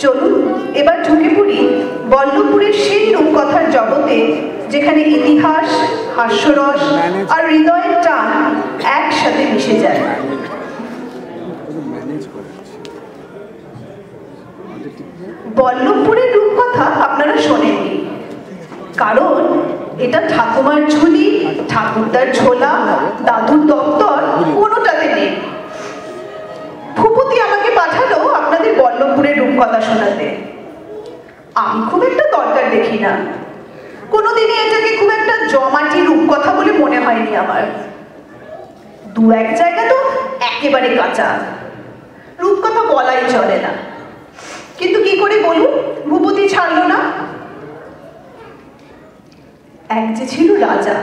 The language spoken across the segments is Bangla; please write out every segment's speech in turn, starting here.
চলুন এবার ঢুকে পড়ি বল্লভপুরের সেই রূপকথার জগতে, যেখানে ইতিহাস, হাস্যরস আর হৃদয়ের টান একসাথে মিশে যায়। বল্লভপুরের রূপকথা আপনারা শোনেননি, কারণ এটা ঠাকুমার ঝুলি, ঠাকুরদার ঝোলা, দাদুর দপ্তর কোনোটাতে নেই। ভূপতি আমাকে পাঠালো আপনাদের বল্লভপুরের রূপকথা শোনাতে। আমি খুব একটা দরকার দেখি না, কোনোদিনই এটাকে খুব একটা জমাটি রূপকথা বলে মনে হয়নি আমার। দু এক জায়গা তো একেবারে কাঁচা, রূপকথা বলাই চলে না। কিন্তু কি করে বলুন, ভূপতি ছাড়লো না। এক যে ছিল রাজা,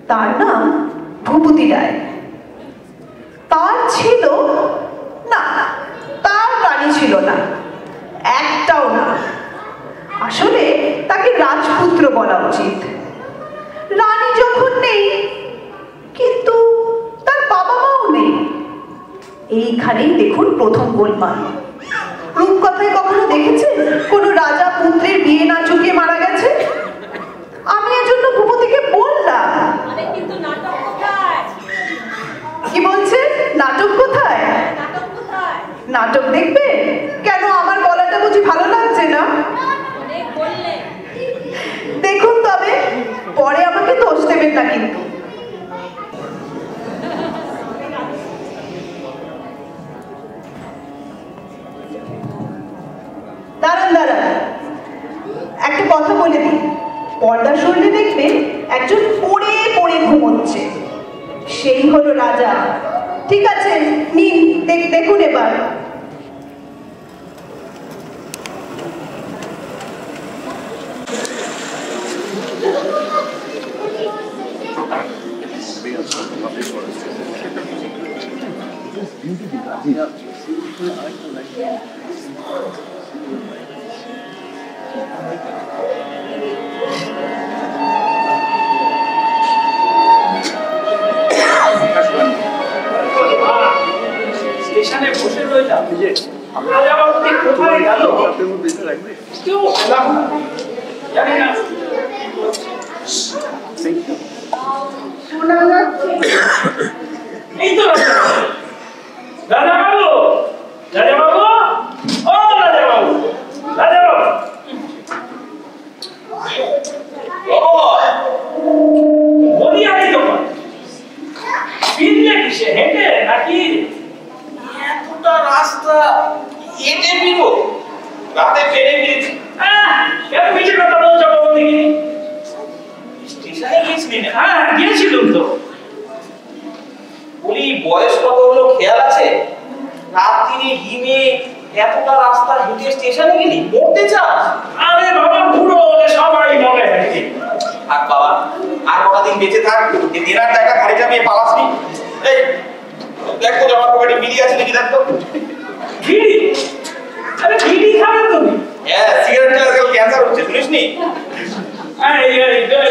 তার নাম ভূপতি রায়। তার ছিল না, তার রানী ছিল না, একটাও না। আসলে তাকে রাজপুত্র বলা উচিত। রানী যখন নেই, কিন্তু তার বাবা মাও নেই। এইখানেই দেখুন প্রথম গোলমাল। রূপকথায় কখনো দেখেছেন কোনো রাজা পুত্রের বিয়ে না চুকিয়ে মারা গেছে? আমি এজন্য ভূপতিকে বললাম, কি বলছে, নাটক কোথায়? নাটক দেখবে কেন? আমার বলাটা বুঝি ভালো লাগছে না? দেখুন তবে, পরে আমাকে দোষ দেবেন না কিন্তু। দাঁড়ান দাঁড়ান, একটা কথা বলে দিই, পর্দা সরলে দেখবেন একজন পড়ে পড়ে ঘুমোচ্ছে, সেই হলো রাজা। ঠিক আছে, নিন দেখুন এবার। স্টেশনে বসে রইলাম, রাজা বাবুটি কোথায় গেল কেউ পেলাম না, জানি না। এই তো রাজা বাবু, রাজা বাবু, ও রাজা বাবু, রাজা বাবু। বলি আছি তোমার, ফিরলে কিসে, হেঁটে নাকি? এতটা রাস্তা হেঁটে ফিরবো? রাতে ট্রেনে ফিরেছি। মিছে কথা বলছো বাবু, দেখিনি। স্টেশনে গিয়েছিলি না? হ্যাঁ গিয়েছিলাম তো। বলি বয়স কত হলো খেয়াল আছে? রাত্রিরে হিমে এতটা রাস্তা হেঁটে স্টেশনে গেলি, মরতে চাস? আরে বাবা, বুড়ো হলে সবাই মরে থাকে। থাক বাবা, আর কটা দিন বেঁচে থাক, দেনার টাকা ঘরে চাপিয়ে পালাসনি। এই দেখো আমার পকেটে বিড়ি আছে নাকি, দেখো। বিড়ি? আরে বিড়ি খাবে তুমি? হ্যাঁ, সিগারেট খেলে আজকাল ক্যান্সার হচ্ছে, শুনিসনি?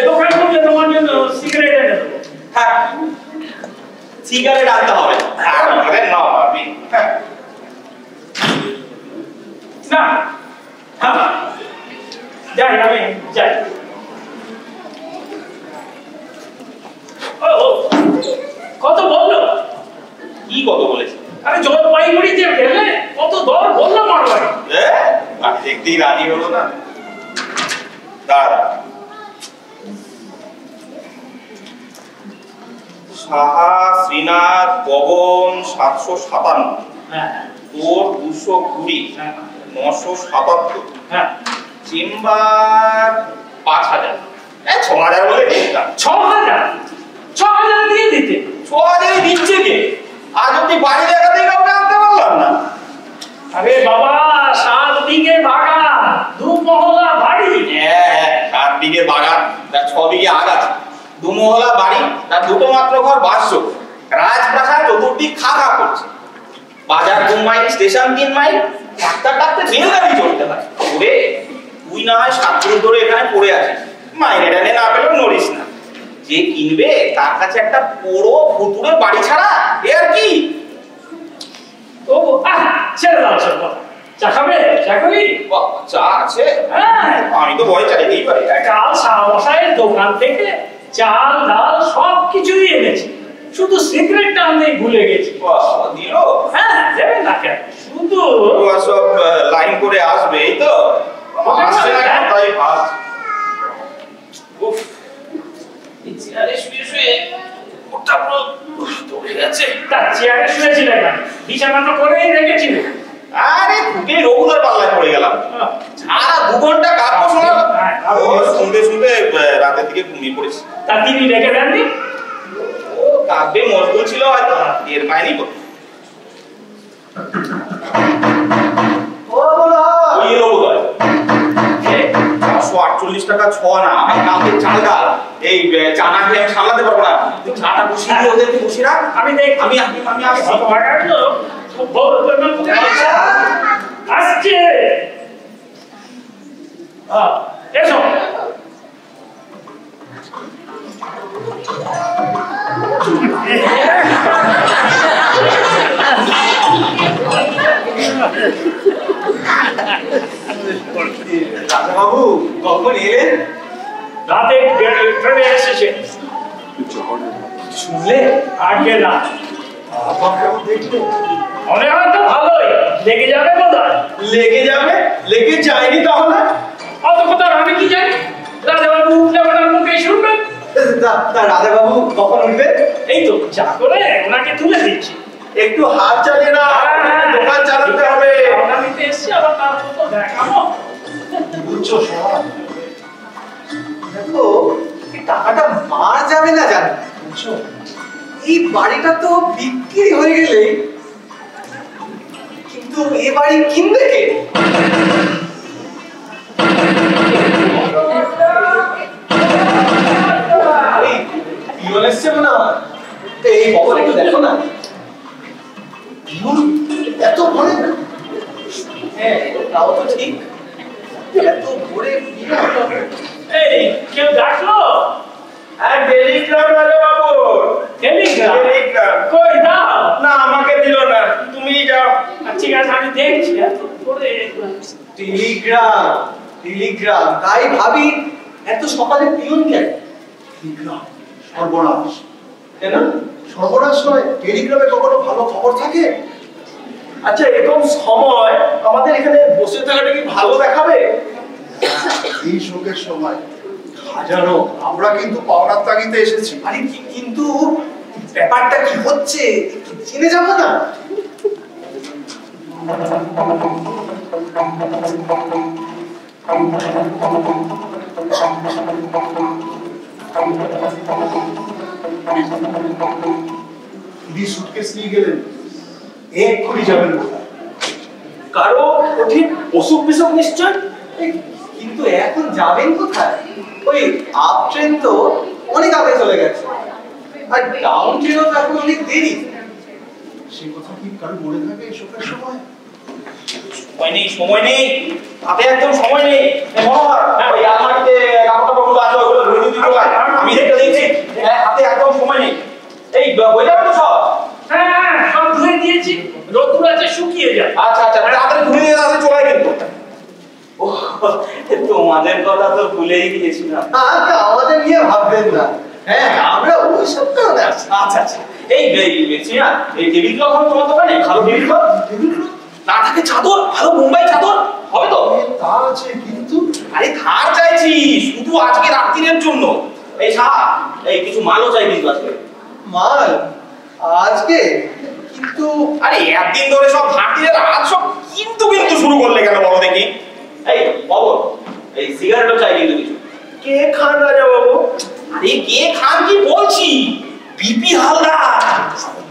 দোকান খুললে তোমার জন্য সিগারেট এনে দেবো। হ্যাঁ, সিগারেট আনতে হবে না ভাবি। না হ্যাঁ যাই, আমি যাই। কত বললো? কি কত বলেছে? আরে জলপাইগুড়ি যে গেলে কত দর বললো মারবাড়ি। দেখতেই রাজি হলো না। দাঁড়া, সাহা শ্রীনাথ পবন 757, তোর 220, 977, চেম্বার 5000। 6000 বলে 6000 দিয়ে দিতে। 6000 দিচ্ছে কে? আজ অব্দি বাড়ি দেখাতেই কাউকে আনতে পারলাম না। আরে বাবা, 7 বিঘে বাগান, 2 মহলা বাড়ি। হ্যাঁ 7 বিঘে বাগান, তার 6 বিঘে আগাছা, 2 মহলা বাড়ি, তার 2টো মাত্র ঘর বাসয, রাজপ্রাসাদ চতুর্দিক খা খা করছে। বাজার 2 mile, station 3 mile, doctor doctor রেলগাড়ি চড়তে হয়। ওরে তুই না হয় 7 দিন ধরে এখানে পড়ে আছিস, মাইনে টাইনে না পেলেও নড়িস না। যে কিনবে তার কাছে একটা পুরো ভুতুড়ে বাড়ি ছাড়া এ আর কি। ও চা করি? চা আছে? হ্যাঁ, আমি তো ভয় চাইতেই পারি। কাল শাহমশাইয়ের দোকান থেকে চাল ডাল সব কিছুই এনেছি, শুধু সিগারেটটা আমি ভুলে গেছি। দিল? হ্যাঁ, দেবে না কেন, শুধু সব লাইন করে আসবে, এই তো আসছে না কেন তাই ভাব। উফ, এই চেয়ারে শুয়ে শুয়ে ওটা পুরো দৌড়ে গেছে। তার চেয়ারে শুয়েছিল কেন? বিছানা তো করেই রেখেছিল। আরে খুবই রঘুদার পাল্লায় পড়ে গেলাম। সারা 2 ঘন্টা কাব্য শোনালাম, শুনতে শুনতে রাতের দিকে ঘুমিয়ে পড়েছি। তা তিনি রেখে দেননি? ও কাব্যে মশগুল ছিল হয়তো, এর পায়নি তো। ওই রঘুদয় 448 টাকা ছ না, আমার কালকে চাল ডাল এই চানা খেয়ে আমি সামলাতে পারবো না। তুই চাটা বসিয়ে দিয়ে ওদেরকে বসিয়ে রাখ, আমি দেখ, আমি আসছি। আসছে এসো। রাজাবাবু কখন এলেন? রাতে ট্রেনে এসেছে। শুনলে? আগে না, দেখলে মনে হয় তো ভালোই লেগে যাবে বোধহয়। লেগে যাবে? লেগে যায়নি তাহলে? অত কথা আমি কি জানি? রাজাবাবু উঠলে ওনার মুখে শুনবেন। রাজাবাবু কখন উঠবে? এই তো চা করে ওনাকে তুলে দিচ্ছি। একটু হাত চালিয়ে না, দোকান চালাতে হবে। আমি তো এসছি, আবার তার মতো দেখাবো। বুঝছো শোনা, দেখো এই টাকাটা মার যাবে না জানি, বুঝছো? এই বাড়িটা তো বিক্রি হয়ে গেলে, কিন্তু এ বাড়ি কিনবে কে? পিয়ন এসছে না, এই খবর একটু দেখো না। পিয়ন এত ভোরে? হ্যাঁ, তাও তো ঠিক, এত ভোরে পিয়ন। এই কেউ ডাকলো? আর টেলিগ্রাম রাজাবাবু। টেলিগ্রাম? টেলিগ্রাম কই দাও। না, আমাকে দিল না, তুমি যাও। ঠিক আছে, আমি দেখছি। এত করে টেলিগ্রাম, টেলিগ্রাম, তাই ভাবি এত সকালে পিয়ন কেন? টেলিগ্রাম সর্বনাশ। কেন? সর্বনাশ নয়, টেলিগ্রামে কখনো ভালো খবর থাকে? আচ্ছা, এরকম সময় আমাদের এখানে বসে থাকাটা কি ভালো দেখাবে? এই শোকের সময় হাজারো, আমরা কিন্তু পাওনার তাগিদে এসেছি। আরে কিন্তু ব্যাপারটা কি হচ্ছে জেনে যাবো না? দিদি সুটকেস নিয়ে গেলেন, এক্ষুনি যাবেন কোথায়? কারো কঠিন অসুখ বিসুখ নিশ্চয়। কিন্তু এখন যাবেন কোথায়? ওই আপ ট্রেন তো অনেক আগে চলে গেছে, আর ডাউন ট্রেনও তো এখন অনেক দেরি। সে কথা কি কারো মনে থাকে এই শোকের সময়? সময় নেই, হাতে একদম সময় নেই। মনোহর, ওই আমাকে কাপড় আছে ওগুলো ধুয়ে দিতে হবে, আমি দেখতে দেখছি। হাতে একদম সময় নেই। এই হয়ে যাবে তো সব? হ্যাঁ, সব ধুয়ে দিয়েছি, রোদ্দুর আছে, শুকিয়ে যায়। আচ্ছা আচ্ছা, তাড়াতাড়ি ধুয়ে দিয়ে তাড়াতাড়ি চলে কিন্তু। তোমাদের কথা তো ভুলেই গিয়েছিলাম। আচ্ছা, আমাদের নিয়ে ভাববেন না, হ্যাঁ আমরা ওই সব কারণে আসছি। আচ্ছা আচ্ছা, এই বেশি না, এই টেবিল ক্লথ হবে তোমার দোকানে? ভালো টেবিল ক্লথ না থাকে, চাদর ভালো বোম্বাই চাদর হবে তো? তা আছে, কিন্তু আরে ধার চাইছি শুধু আজকে রাত্রির জন্য। এই সাহা, এই কিছু মালও চাই কিন্তু আজকে। মাল আজকে? কিন্তু আরে একদিন ধরে সব ধারটির আজ সব কিন্তু কিন্তু শুরু করলে কেন বলো দেখি? এই বাবু, এই সিগারেটও চাই কিন্তু কিছু। কে খান রাজা বাবু? আরে কে খান কি বলছি, বিপি হালদার,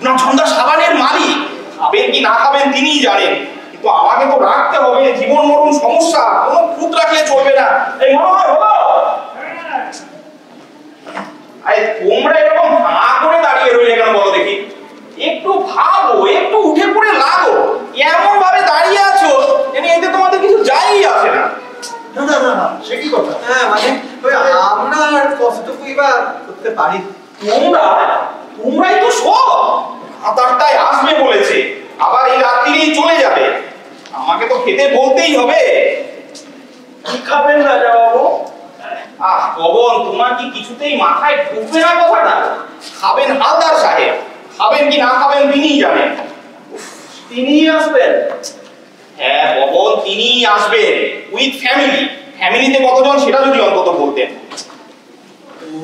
না ছন্দা সাবানের মালিক। খাবেন কি না খাবেন তিনিই জানেন, কিন্তু আমাকে তো রাখতে হবে, জীবন মরণ সমস্যা, কোনো খুঁত রাখলে চলবে না। এই মনোহর হলো, আরে তোমরা এরকম হাঁ করে দাঁড়িয়ে রইলে কেন বলো দেখি? একটু ভাবো, একটু উঠে পড়ে লাগো। এমন ভাবে দাঁড়িয়ে আছো এতে তোমাদের কিছু যাই আসে না। না না না না, সে কি কথা? হ্যাঁ মানে ওই আমরা আর কতটুকুই বা করতে পারি? তোমরাই তো সব। আতারটাই আসবে বলেছে, আবার এই রাত্রিরেই চলে যাবে। আমাকে তো খেতে বলতেই হবে। কি খাবেন রাজা বাবু? পবন, তোমার কি কিছুতেই মাথায় ঢুকবে না কথাটা? খাবেন হালদার সাহেব, খাবেন কি না খাবেন তিনিই জানেন। তিনিই আসবেন? হ্যাঁ পবন, তিনিই আসবেন উইথ ফ্যামিলি। ফ্যামিলিতে কতজন সেটা যদি অন্তত বলতেন।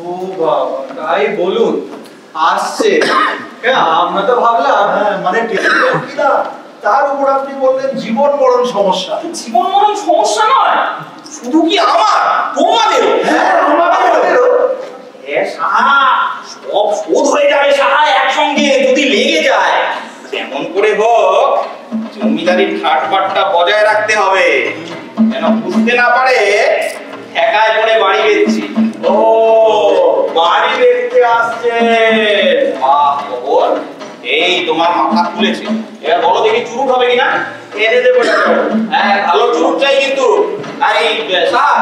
ও বাবা, তাই বলুন আসছে। আমরা তো ভাবলাম মানে তার উপর আপনি বললেন জীবন মরণ সমস্যা। জীবন মরণ সমস্যা নয়, শুধু কি আমার, তোমাদেরও। হ্যাঁ আমাদেরও। সাহা, সব শোধ হয়ে যাবে সাহা একসঙ্গে যদি লেগে যায়। এমন করে হোক জমিদারির ঠাটপাটটা বজায় রাখতে হবে, যেন বুঝতে না পারে ঠেকায় পড়ে বাড়ি বেচছি। ও বাড়ি দেখতে আসছে, বাহ খবর। এই তোমার মাথা খুলেছে, এবার বলো দেখি চুরুট হবে কিনা। এনে দেবো। হ্যাঁ ভালো চুরুট চাই কিন্তু। আর এই সাহা,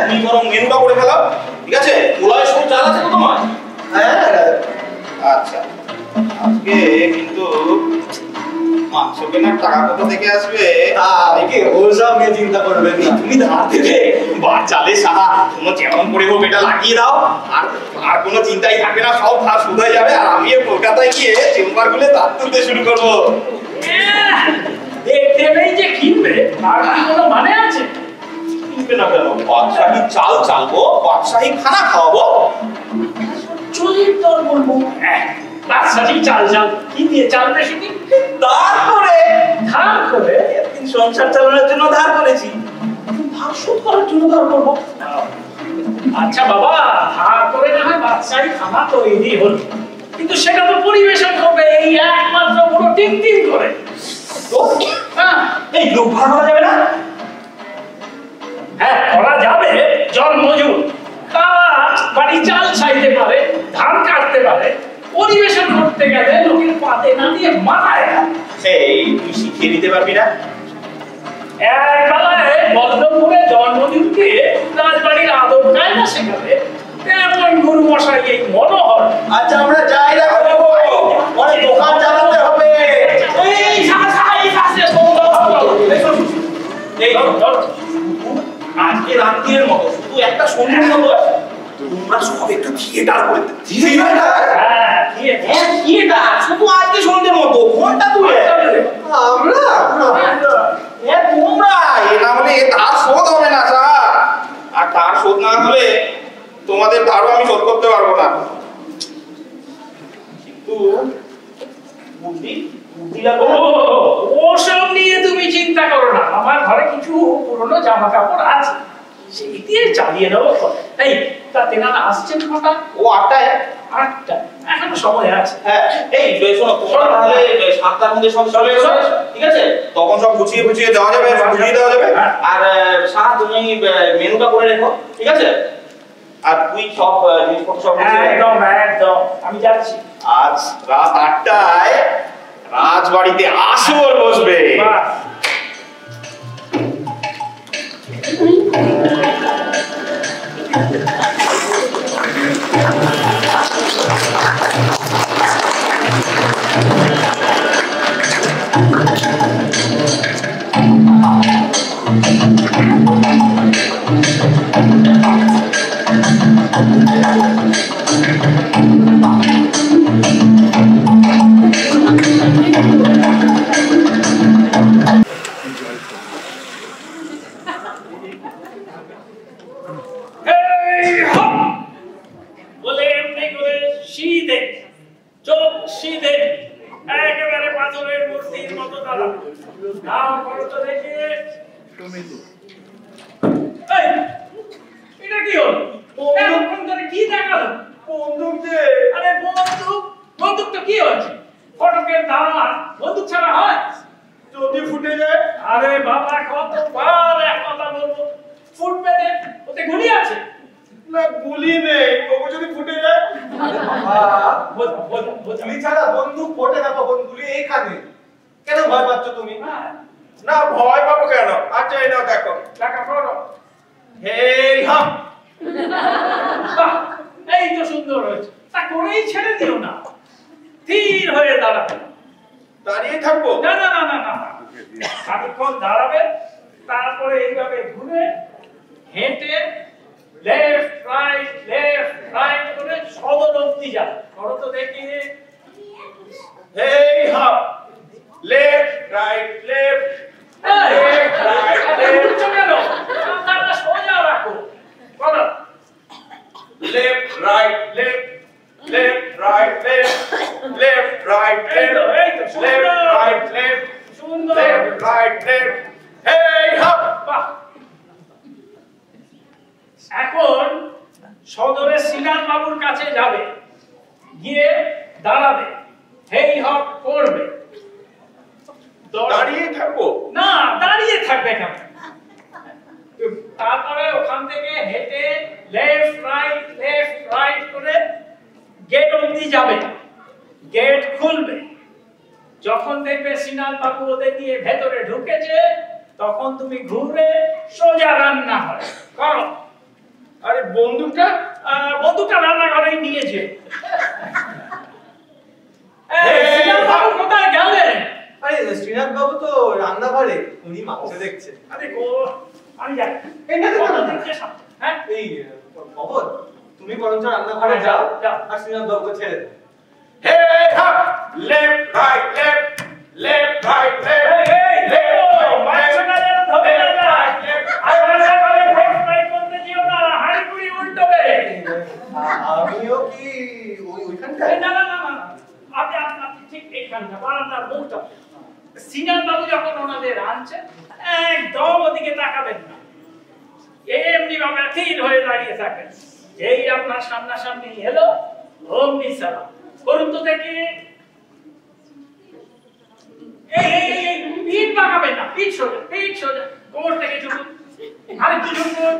তুমি বরং মেনুটা করে ফেলো, ঠিক আছে? পোলায় সব চাল আছে তো তোমার? হ্যাঁ আচ্ছা, আজকে কিন্তু মাংস কেনার টাকা কোথা থেকে আসবে? দেখে ওসব নিয়ে চিন্তা করবেন না। তুমি ধার দেবে চালে সাহা, কোনো যেমন করে হোক এটা লাগিয়ে দাও, আর কোনো চিন্তাই থাকবে না, সব ধার শোধ হয়ে যাবে। আর আমি কলকাতায় গিয়ে চেম্বার খুলে ধার তুলতে শুরু করবো। দেখতে নেই যে কিনবে, আর কি কোনো মানে আছে? কিনবে না কেন? বাদশাহী চাল চালবো, বাদশাহী খানা খাওয়াবো। চুরির তোর বলবো বাদশাহী চাল চাল কি দিয়ে চালবে শুনি? ধার করে। ধার করে? একদিন সংসার চালানোর জন্য ধার করেছি, ধার শোধ করার জন্য ধার করবো। আচ্ছা বাবা, ধার করে না হয় বাদশাহী খানা তৈরি হলো, কিন্তু সেটা তো পরিবেশন করবে এই একমাত্র পুরো টিম টিম করে। তো এই লোক ভাড়া করা যাবে না? হ্যাঁ করা যাবে, জন্মজুর বাড়ি চাল ছাইতে পারে, ধান কাটতে পারে, পরিবেশন করতে গেলে লোকের পাতে না দিয়ে মাথায়। এই তুই শিখিয়ে দিতে পারবি না? একবেলায় বল্লভপুরে জন্মদিনকে রাজবাড়ির আদব কায়দা শেখাবে তেমন গুরু মশাই এই মনোহর। আচ্ছা আমরা যাই না বাবু, অনেক দোকান চালাতে হবে। এই আজকে রাত্রির মতো শুধু একটা সন্ধ্যের মতো তোমরা সব একটু থিয়েটার করে থিয়েটার, শুধু আজকে সন্ধ্যের মতো ঘন্টা তুলে আমরা তোমরা এ না হলে তার শোধ হবে না স্যার। আর তার শোধ না হলে তোমাদের ধারও আমি শোধ করতে পারবো না। কিন্তু বুদ্ধি লাগবে। ওসব নিয়ে তুমি চিন্তা করো না, আমার ঘরে কিছু পুরনো জামা কাপড় আছে, সেই দিয়ে চালিয়ে নেবো। এই তা তেনারা আসছেন কটা? ও 8টায়। 8টা, এখনো সময় আছে। হ্যাঁ এই শোনো, তোমরা তাহলে 7টার মধ্যে সব চলে এসো, ঠিক আছে? তখন সব গুছিয়ে গুছিয়ে দেওয়া যাবে, বুঝিয়ে দেওয়া যাবে। আর সাহা তুমি মেনুটা করে রেখো, ঠিক আছে? আর তুই সব জিনিসপত্র সব একদম একদম, আমি যাচ্ছি। আজ রাত 8টায় রাজবাড়িতে আসর বসবে। তারপরে এইভাবে ঘুরে হেঁটে লেফট রাইট করে সদর অব্দি যা। করো তো দেখি। এই হাপ লেফট রাইট লেফট সোজা রাখো। করো left right left right left right left right left সুন্দর। লেফট রাইট লেফট এই হাপ। এখন সদরে সিনান বাবুর কাছে যাবে, গিয়ে দাঁড়াবে, হেই হপ করবে। দাঁড়িয়ে থাকবো না, দাঁড়িয়ে থাকবে কেন? তারপরে ওখান থেকে হেঁটে লেফট রাইট করে গেট অবধি যাবে। গেট খুলবে, যখন দেখবে সিনান বাবু ওদের দিয়ে ভেতরে ঢুকেছে, তখন তুমি ঘুরে সোজা রান্না হয়। করো। আরে বন্দুকটা বন্দুকটা রান্নাঘরেই নিয়েছে। সিনান বাবু কোথায় গেলেন? আরে শ্রীনাথ বাবু তো রান্নাঘরে, উনি মাংস দেখছে। আরে গো, আমি যাই। এই না, না, না, না। হ্যাঁ, এই পবন, তুমি বরঞ্চ রান্নাঘরে যাও যাও। আর শ্রীনাথ বাবুকে ছেড়ে দাও। Hey up, left, right, left, right, left, এই, left, মাংসটা যেন ধরে না যায়। আর রান্নাঘরে ফ্রাই করতে যেও না, হাঁড়ি উল্টোবে। আমিও কি ওইখানটায়? এই, না, আপনি ঠিক এইখানটা, বারান্দার মুখটা। সিনান বাবু যখন ওনাদের আনছে, একদম ওদিকে তাকাবেন না, এমনি ভাবে স্থির হয়ে দাঁড়িয়ে থাকবেন। যেই আপনার সামনাসামনি এলো, অমনি সালাম করুন তো দেখি। এই পিঠ বাঁকাবেন না, পিঠ সোজা, কোমর থেকে ঝুঁকুন, আরেকটু ঝুঁকুন,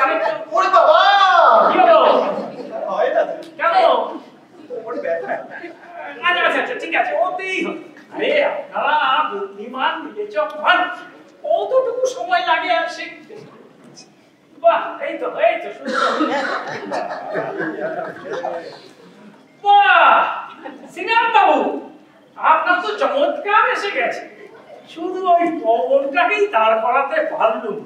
আরেকটু। ওরে বাবা! কি হলো? হয় না তো। কেন? ওরে ব্যথা। আচ্ছা, ঠিক আছে, ওতেই হবে। আরে আপনারা বুদ্ধিমান বিবেচক মানুষ, কতটুকু সময় লাগে আর শিখতে। বাহ, এই তো সুন্দর। বাহ, সিনান বাবু, আপনার তো চমৎকার এসে গেছে। শুধু ওই পবনটাকেই দাঁড় করাতে পারলুম।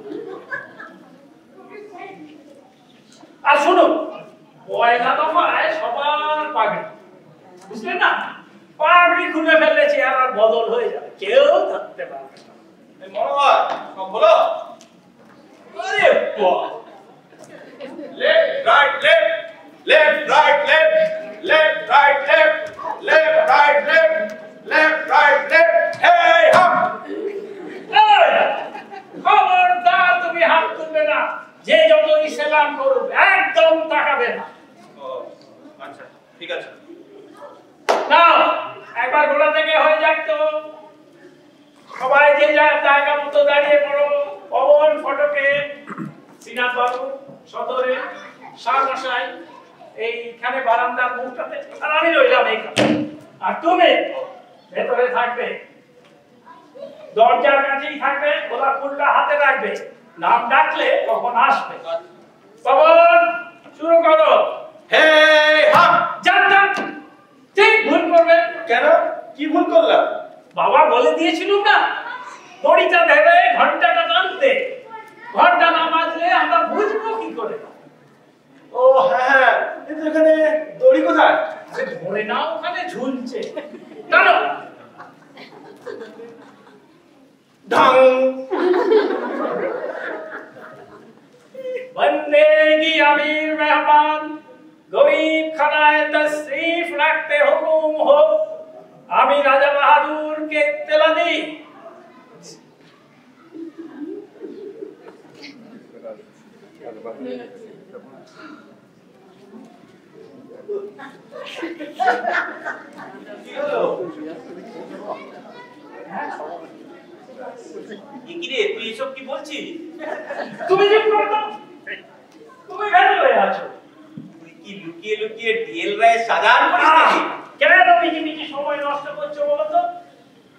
আর শুনুন, পয়লা দফায় সবার পাগড়ি, বুঝলেন না? পাগড়ি খুলে ফেললে চেহারা বদল হয়ে যাবে, কেউ ধরতে পারবে না। এই মনোহর সব হলো। আরে বাহ, Left, right, left, right, left, right, left. Hey up. এই, খবরদার তুমি হাত তুলবে না, যে যতই সেলাম করবে একদম তাকাবে না। ও আচ্ছা, ঠিক আছে। নাও, একবার গোড়া থেকে হয়ে যাক তো। সবাই যে যার জায়গা মতো দাঁড়িয়ে পড়ো। পবন ফটকে, সিনাত বাবু সদরে, শাহমশাই এইখানে বারান্দার মুখটাতে, আর আমি রইলাম এইখানে। আর তুমি ভেতরে থাকবে, দরজার কাছেই থাকবে, গোলাপ ফুলটা হাতে রাখবে, নাম ডাকলে কখন আসবে। পবন, শুরু করো। Hey up. জানতাম ঠিক ভুল করবে। কেন? কি ভুল করলাম? বাবা বলে দিয়েছিলুম না, দড়িটা ধরে ঘন্টাটা টানতে, ঘন্টা না বাজলে আমরা বুঝবো কি করে? ও হ্যাঁ, কিন্তু এখানে দড়ি কোথায়? আরে ধরে না, ওখানে ঝুলছে। টানো। ঢং। बंदेगी अमीर मेहमान, गरीब खानाए तशरीफ रखते हुकुम हो। आमी राजा बहादुर के इत्तला दी। কি হলো? কি রে, তুই এসব কি বলছিস? তুমি চুপ করো তো। তুমি ভেতরে আছো। তুই কি লুকিয়ে লুকিয়ে ডিএল রায় সাজান করিস নাকি? কেন মিটি সময় নষ্ট করছো বলো তো?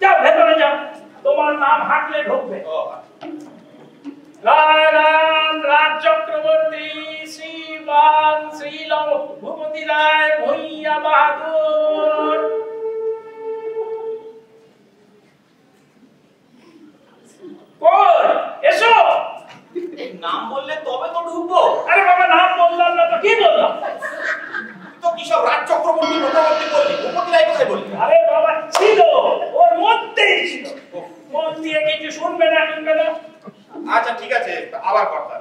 যাও ভেতরে যাও, তোমার নাম হাঁটলে ঢুকবে। ও রায়রান রাজ চক্রবর্তী শ্রীমান শ্রীলম ভূপতি রায় ভূঁইয়া বাহাদুর। খাবার কথা।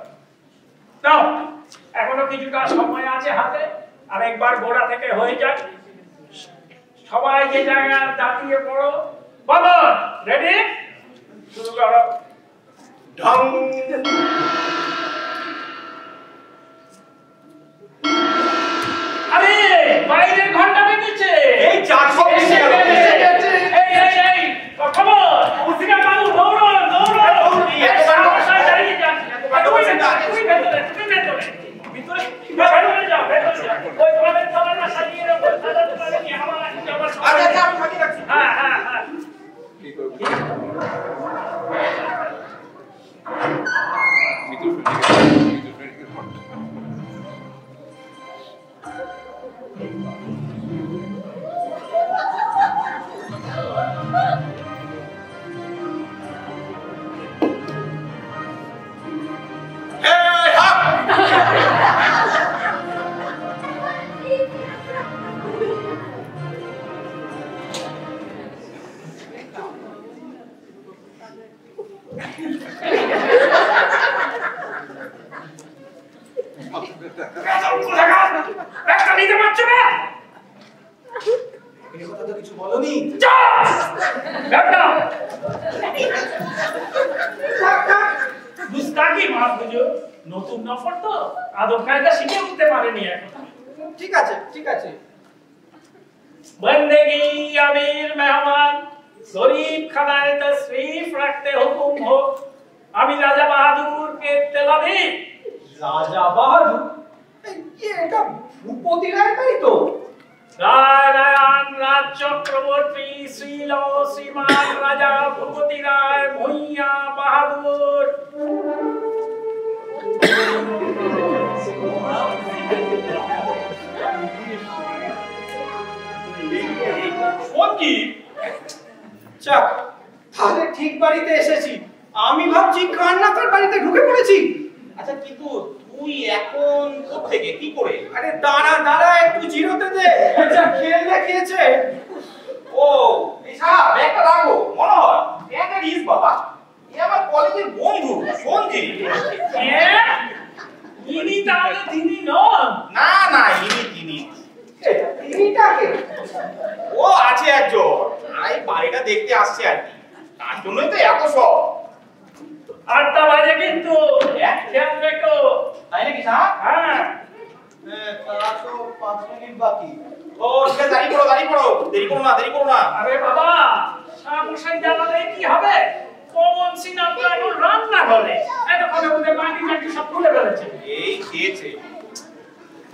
নাও, এখনো কিছুটা সময় আছে হাতে, আর একবার গোড়া থেকে হয়ে যাক। সবাই যে জায়গায় দাঁড়িয়ে পড়ো। বাবা রেডি, শুরু করো। ঢং। আরে বাইরের ঘন্টা বেজেছে। এই 400 বেজে গেল। এই খবর, উঠিয়া বাবু দৌড়ো দৌড়ো। সামনে দাঁড়িয়ে যান। তুমি ভেতরে ভিতরে যাও, ভেতরে যাও। ওই ঘরের খাবারটা সাজিয়ে রাখো, সাজাতে পারেনি আমার যাবার সময়। আচ্ছা আমি সাজিয়ে রাখছি। হ্যাঁ। একটা নিতে পারছো না? এই কথা তো কিছু বলনি। গুস্তাকি মাফ বুঝো, নতুন নফর তো আদব কায়দা শিখে উঠতে পারেনি এখন। ঠিক আছে ঠিক আছে। बंदगी अमीर मेहमान शरीफ खानाए तशरीफ रखते हुकुम हो। আমি রাজা বাহাদুর কে তেলা দি। রাজা বাহাদুর? এটা ভূপতি রায় তাই তো? রায় রায়ান রাজ চক্রবর্তী শ্রীল শ্রীমান রাজা ভূপতি রায় ভূঁইয়া বাহাদুর। সত্যি? যাক, তাহলে ঠিক বাড়িতে এসেছি। আমি ভাবছি কান্নাকার বাড়িতে ঢুকে পড়েছি। আচ্ছা কিন্তু তুই এখন কোত্থেকে কি করে? আরে দাঁড়া একটু জিরোতে দে। যা খেল দেখিয়েছে। ও এই সারা ব্যাগটা রাখো, মনে হয় ব্যাগের ইস বাবা। এ আমার কলেজের বন্ধু সঞ্জীব। ইনি তাহলে তিনি নন? না ইনি এইটাকে ও আছে একজন, এই বাড়িটা দেখতে আসছে আর কি, তার জন্যই তো এত সব। 8টা বাজে কিন্তু খেয়াল রেখো। তাই নাকি স্যার? হ্যাঁ তারা তো 5 মিনিট বাকি। ও ঠিক আছে, দাঁড়িয়ে পড়ো, দেরি করো না। আরে বাবা, সামসাই জ্বালালে কি হবে? কমন সিন আপনার এখন রান্না করে এতক্ষণে মধ্যে মাটি সব তুলে ফেলেছে। এই খেয়েছে।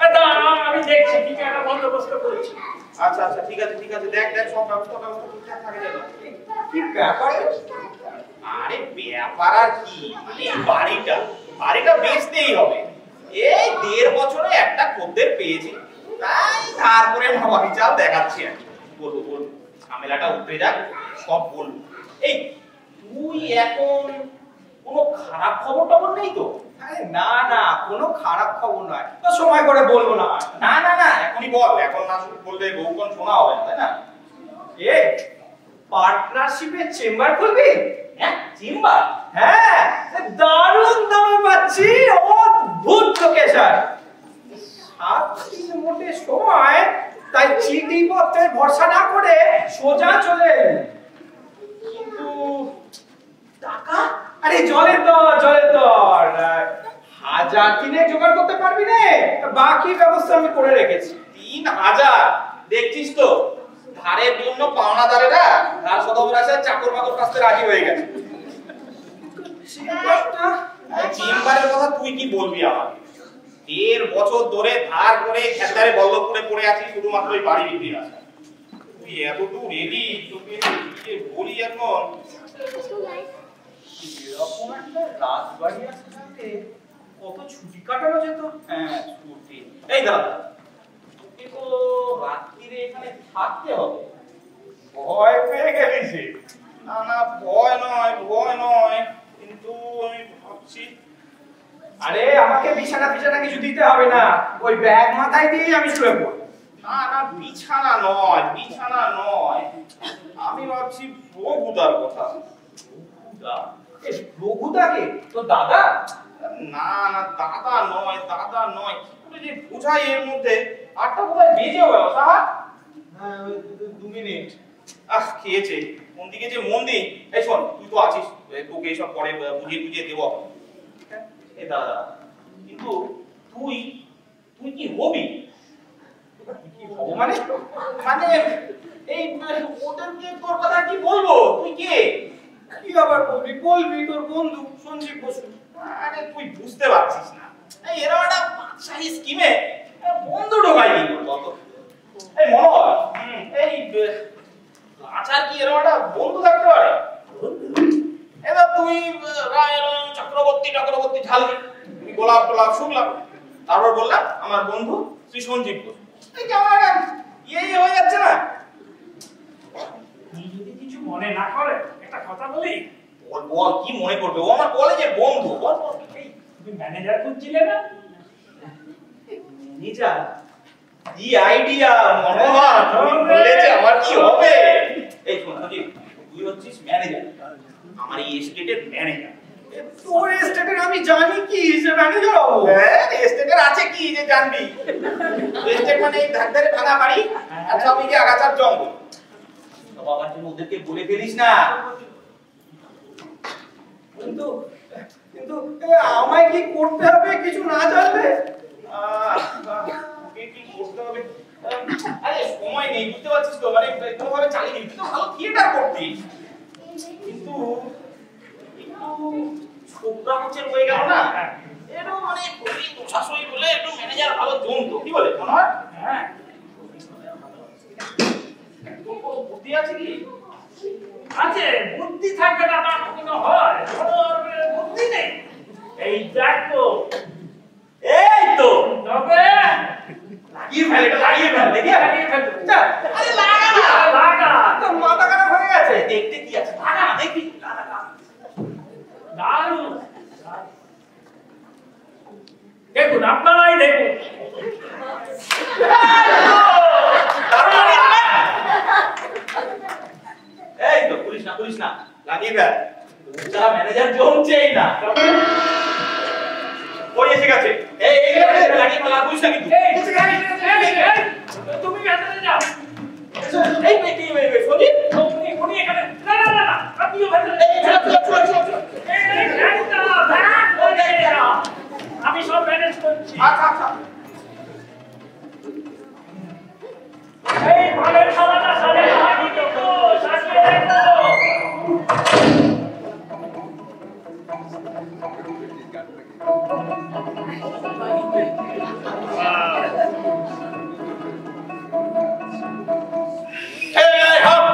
এটা আমি দেখছি কি একটা বন্দোবস্ত করেছি। আচ্ছা ঠিক আছে দেখ সব ব্যবস্থা ঠিকঠাক থাকে যেন। কি ব্যাপার? আরে ব্যাপার আর কি, মানে এই বাড়িটা বেচতেই হবে। এই 1.5 বছরে একটা খদ্দের পেয়েছি, তাই তারপরে বাড়ি চাল দেখাচ্ছি আর কি। বলবো ঝামেলাটা উঠে যাক, সব বলবো। এই তুই এখন কোনো খারাপ খবর নেই তো? আরে না কোনো খারাপ খবর নয়, তো সময় করে বলবো না। না এখনই বল, এখন না বললে বহুক্ষণ শোনা হবে না, তাই না? এ পার্টনারশিপের চেম্বার খুলবি? হ্যাঁ চেম্বার? হ্যাঁ, দারুণ দামে পাচ্ছি, অদ্ভুত লোকেশন। 7 দিন মোটে সময়, তাই চিঠি পত্রের ভরসা না করে সোজা চলে এলেন। কিন্তু টাকা? আরে জলের দর 1000 তিনেক জোগাড় করতে পারবি রে? বাকি ব্যবস্থা আমি করে রেখেছি। 3000? দেখছিস তো ধারের জন্য পাওনাদারেরা ধার শতবর আসে চাকর বাকর কাছে রাজি হয়ে গেছে। চেম্বারের কথা তুই কি বলবি আমাকে? 1.5 বছর ধরে ধার করে খেতারে বল্লভপুরে পড়ে আছি শুধুমাত্র এই বাড়ি বিক্রির আশা। তুই এত দূর এলি, তোকে কি বলি এখন? এরকম একটা রাজবাড়ি আসতে কত ছুটি কাটানো যেত। হ্যাঁ ছুটি। এই দাদা তোকে তো রাত্রিরে এখানে থাকতে হবে। ভয় পেয়ে গেছি। না ভয় নয়, কিন্তু আমি ভাবছি। আরে আমাকে বিছানা কিছু দিতে হবে না, ওই ব্যাগ মাথায় দিয়ে আমি শুয়ে পড়ব। না বিছানা নয়, আমি ভাবছি প্রভুদার কথা। রঘুদাকে? তো দাদা? না না দাদা নয় কি করে যে বোঝাই এর মধ্যে। 8টা কোথায় বেজেও গেল সাহা। 2 মিনিট। খেয়েছে কোন দিকে যে মন দি। এই শোন তুই তো আছিস, তোকে এইসব পরে বুঝিয়ে দেবো। এ দাদা কিন্তু তুই কি হবি? কি হবো মানে এই ওদেরকে তোর কথা কি বলবো? তুই কে? কি আবার বলবি তোর বন্ধু সঞ্জীব বসু। আরে তুই বুঝতে পারছিস না, এই এরা একটা বাদশাহী স্কিমে বন্ধু ঢোকাই কি বলতো? এই মনোহর, এই আচার কি এরা একটা বন্ধু থাকতে পারে? এবার তুই চক্রবর্তী ঝালবি, তুমি গোলাপ টোলাপ শুনলাম, তারপর বললাম আমার বন্ধু শ্রী সঞ্জীব বসু। এই কেমন ইয়ে হয়ে যাচ্ছে না? তুই যদি কিছু মনে না করে একটা কথা বলি। বল কি মনে করবে? ও আমার কলেজের বন্ধু। বল তুমি ম্যানেজার খুঁজছিলে না? ম্যানেজার? কি আইডিয়া মনোহর, তুমি বলেছে আমার কি হবে? এই শোন সঞ্জীব, তুই হচ্ছিস ম্যানেজার, আমার এই এস্টেটের ম্যানেজার। তোর এস্টেটের আমি জানি কি যে ম্যানেজার হবো? হ্যাঁ এস্টেটের আছে কি যে জানবি? এস্টেট মানে এই ধারে ভাঙা বাড়ি আর সবদিকে আগাছার জঙ্গল। বাবার জন্য ওদেরকে বলে ফেলিস না। কিন্তু আমায় কি করতে হবে কিছু না জানলে? কি করতে হবে? আরে সময় নেই, বুঝতে পারছিস তো, মানে কোনোভাবে চালিয়ে নিবি। তুই তো ভালো থিয়েটার করতিস, কিন্তু ছোকরা হচ্ছে হয়ে গেল না। এরও মানে খুবই দোষাশয়ী বলে একটু ম্যানেজার ভালো জমতো। কি বলে মনে হয়? হ্যাঁ তোর কোনো বুদ্ধি আছে কি? আছে, বুদ্ধি থাকবে না তা কখনো হয়? বুদ্ধি নেই। এই দেখো, এই তো তবে লাগিয়ে ফেল, এটা লাগিয়ে ফেল, দেখি লাগিয়ে ফেলবো। আরে লাগা না, লাগা। তোর মাথা খারাপ হয়ে গেছে। দেখতে কি আছে? লাগা না, দেখবি লাগা। দারুণ। দেখুন, আপনারাই দেখুন। এই তো পুলিশ না লাগিয়ে ফেল। যারা ম্যানেজার জমছেই না। ওই এসে গেছে। এই লাগিয়ে ফেল, আর পুলিশ না কিন্তু। তুমি ভেতরে যাও। এই সঞ্জীব, উনি এখানে। না, আপনিও ভেতরে। আমি সব ম্যানেজ করছি। আচ্ছা এই ফলের সালাটা সাজিয়ে দেখো, সাজিয়ে দেখো। এই হপ।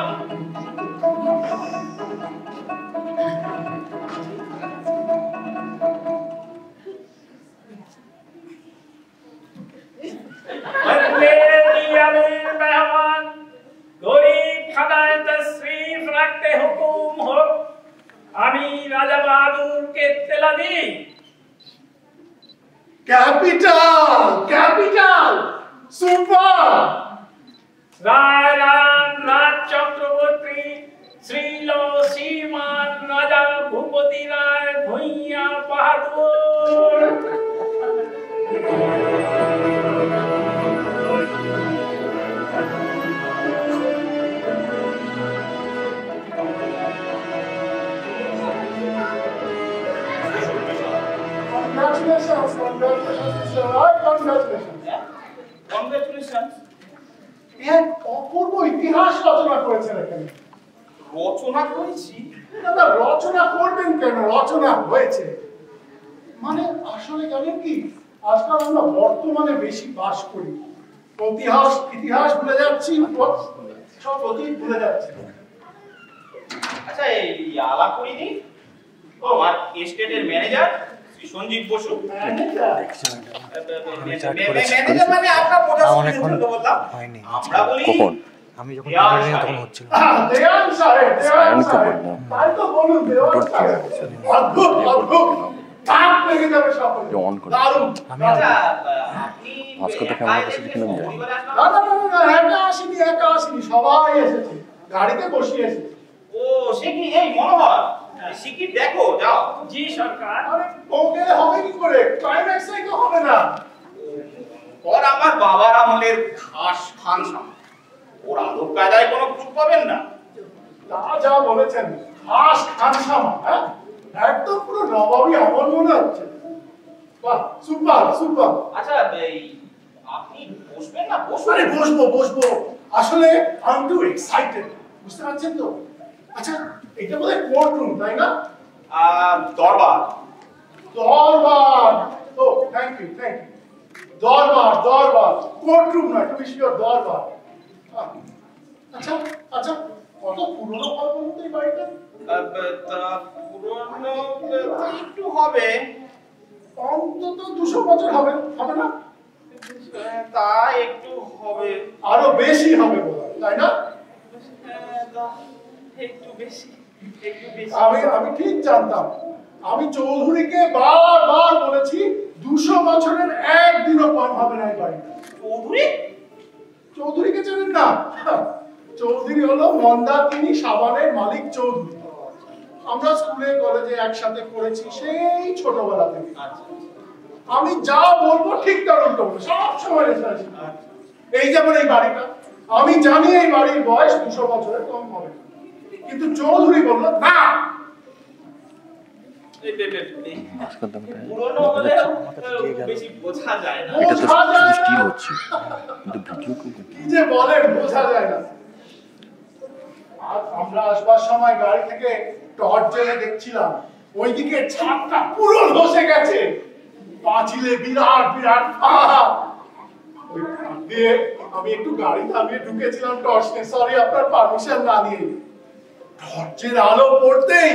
मेहमान गरीब खानाए तशरीफ रखते हुकुम हो। আমি রাজা বাহাদুরকে তেলা দিই। Capital super. রাজ চক্রবর্তী শ্রীল শ্রীমান রাজা ভূপতি রায় ভূঁইয়া বাহাদুর। কংগ্রাচুলেশনস। এক অপূর্ব ইতিহাস রচনা করেছেন এখানে। রচনা করেছি? দাদা রচনা করবেন কেন, রচনা হয়েছে। মানে আসলে জানেন কি, আজকাল আমরা বর্তমানে বেশি বাস করি, ইতিহাস ভুলে যাচ্ছি, সব অতীত ভুলে যাচ্ছি। আচ্ছা এই আলাপ করিনি আমার এস্টেটের ম্যানেজার শ্রী সঞ্জীব বসু। ম্যানেজার মানে আপনার কথা শুনছেন তো বললাম। আমরা বলি কখন আমি যখন তখন হচ্ছিল দেওয়ান সাহেব তাই তো বলুন দেওয়ান সাহেব। অদ্ভুত তাপ লেগে যাবে সকলে। দারুণ। আমি আচ্ছা আপনি ভাস্কর থেকে আমার কাছে কিনে নিয়ে যাই। না একা আসিনি সবাই এসেছে, গাড়িতে বসিয়ে এসেছে। ও সে কি এই মনোহর শিগগির দেখো যাও। জি সরকার। আরে ওকে হবে কি করে? ক্লাইম্যাক্সই তো হবে না। ওর আমার বাবার আমলের খাস খানসাম, ওর আদব কায়দায় কোনো ভুল পাবেন না। তা যা বলেছেন, খাস খানসামা, হ্যাঁ একদম পুরো নবাবী আমল মনে হচ্ছে। বাহ, সুপার সুপার। আচ্ছা এই আপনি বসবেন না? বসুন। আরে বসবো বসবো, আসলে আই এম টু এক্সাইটেড, বুঝতে পারছেন তো? আচ্ছা এটা বোধহয় কোর্ট রুম, তাই না? দরবার। দরবার, ও থ্যাংক ইউ থ্যাংক ইউ। দরবার দরবার, কোর্ট রুম নয়, তুমি শিওর দরবার। আচ্ছা আচ্ছা, কত পুরনো হয় বলুন তো এই বাড়িটা? পুরনো একটু হবে, অন্তত 200 বছর হবে, হবে না? তা একটু হবে, আরো বেশি হবে বোধহয়, তাই না? একটু বেশি, একটু বেশি। আমি ঠিক জানতাম। আমি চৌধুরীকে বারবার বলেছি 200 বছরের একদিনও কম হবে না এই বাড়িটা। চৌধুরী? চৌধুরীকে চেনেন না? চৌধুরী হলো মন্দাকিনী সাবানের মালিক চৌধুরী। আমরা স্কুলে কলেজে একসাথে পড়েছি সেই ছোটবেলা থেকে। আমি যা বলবো ঠিক তার উল্টো বলবো, সব সময় রেসার্চ। এই যেমন এই বাড়িটা, আমি জানি এই বাড়ির বয়স 200 বছরের কম হবে, কিন্তু চৌধুরী বলল না। পুরনো হলে বেশি বোঝা যায় না। এটা তো শুধু স্টিল হচ্ছে, কিন্তু ভিডিও কি যে বলেন, বোঝা যায় না। আর আমরা আসবার সময় গাড়ি থেকে টর্চ জ্বেলে দেখছিলাম ওইদিকে ছাদটা পুরো ধসে গেছে, পাঁচিলে বিরাট বিরাট ফাঁক। ওই ফাঁক দিয়ে আমি একটু গাড়ি থামিয়ে ঢুকেছিলাম টর্চ নিয়ে, সরি আপনার পারমিশন না নিয়ে। টর্চের আলো পড়তেই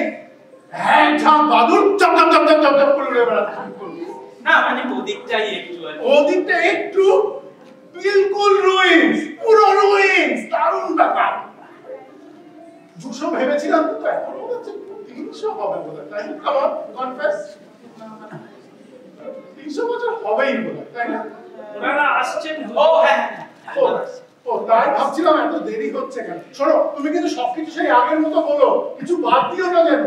এক ঝাঁক বাদুড় চপ চপ চপ চপ চপ চপ করে উড়ে বেড়াচ্ছে। না মানে ওদিকটাই একটু, ওদিকটা একটু বিলকুল রুইন্স, পুরো রুইন্স, দারুণ ব্যাপার। 200 ভেবেছিলাম, কিন্তু এখন মনে হচ্ছে 300 হবে বোধহয়, তাই না? Come on, confess. 300 বছর হবেই বোধহয়, তাই না? ওনারা আসছেন। ও হ্যাঁ, ও তাই ভাবছিলাম এত দেরি হচ্ছে কেন। শোনো, তুমি কিন্তু সবকিছু সেই আগের মতো বলো, কিছু বাদ দিও না যেন।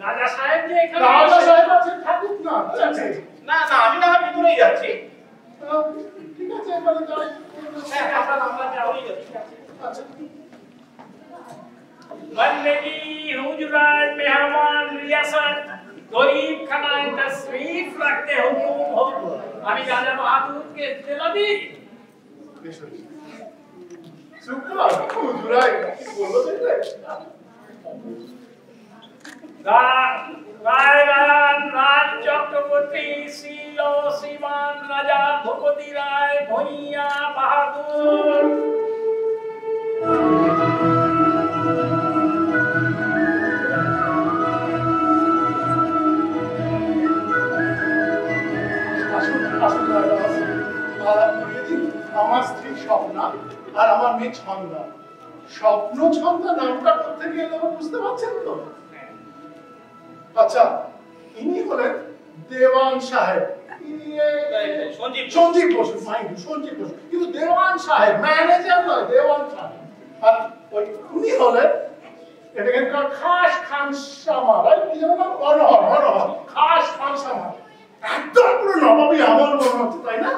রাজা সাহেব যে এখানে রাজা সাহেব আছেন, থাকুক না, ঠিক আছে? না না আমি না হয় ভিতরেই যাচ্ছি। ঠিক আছে, এবারে যাই। হ্যাঁ আমরা যাওয়াই যাচ্ছি। আচ্ছা। बंदगी हुजूरात मेहमान रियासत गरीब खानाए तशरीफ रखते हुकुम हो। আমি রাজা বাহাদুরকে দিলাদি সুপার, হুজুরাই কি বলবো দেখলে? রাজ চক্রবর্তী শ্রীল শ্রীমান রাজা ভূপতি রায় ভূঁইয়া বাহাদুর। আমার স্ত্রী স্বপ্না আর আমার মেয়ে ছন্দা। স্বপ্ন ছন্দা নামটা কোথা থেকে এলো বুঝতে পারছেন তো? আচ্ছা, ইনি হলেন দেওয়ান সাহেব, সঞ্জীব বসু, সঞ্জীব বসু, কিন্তু দেওয়ান সাহেব ম্যানেজার নয়, দেওয়ান সাহেব। আর উনি হলেন এখানকার খাস খানসামা, কি যেন নাম, মনোহর, মনোহর খাস খানসামা। একদম পুরো নবাবী আমল মনে হচ্ছে, তাই না?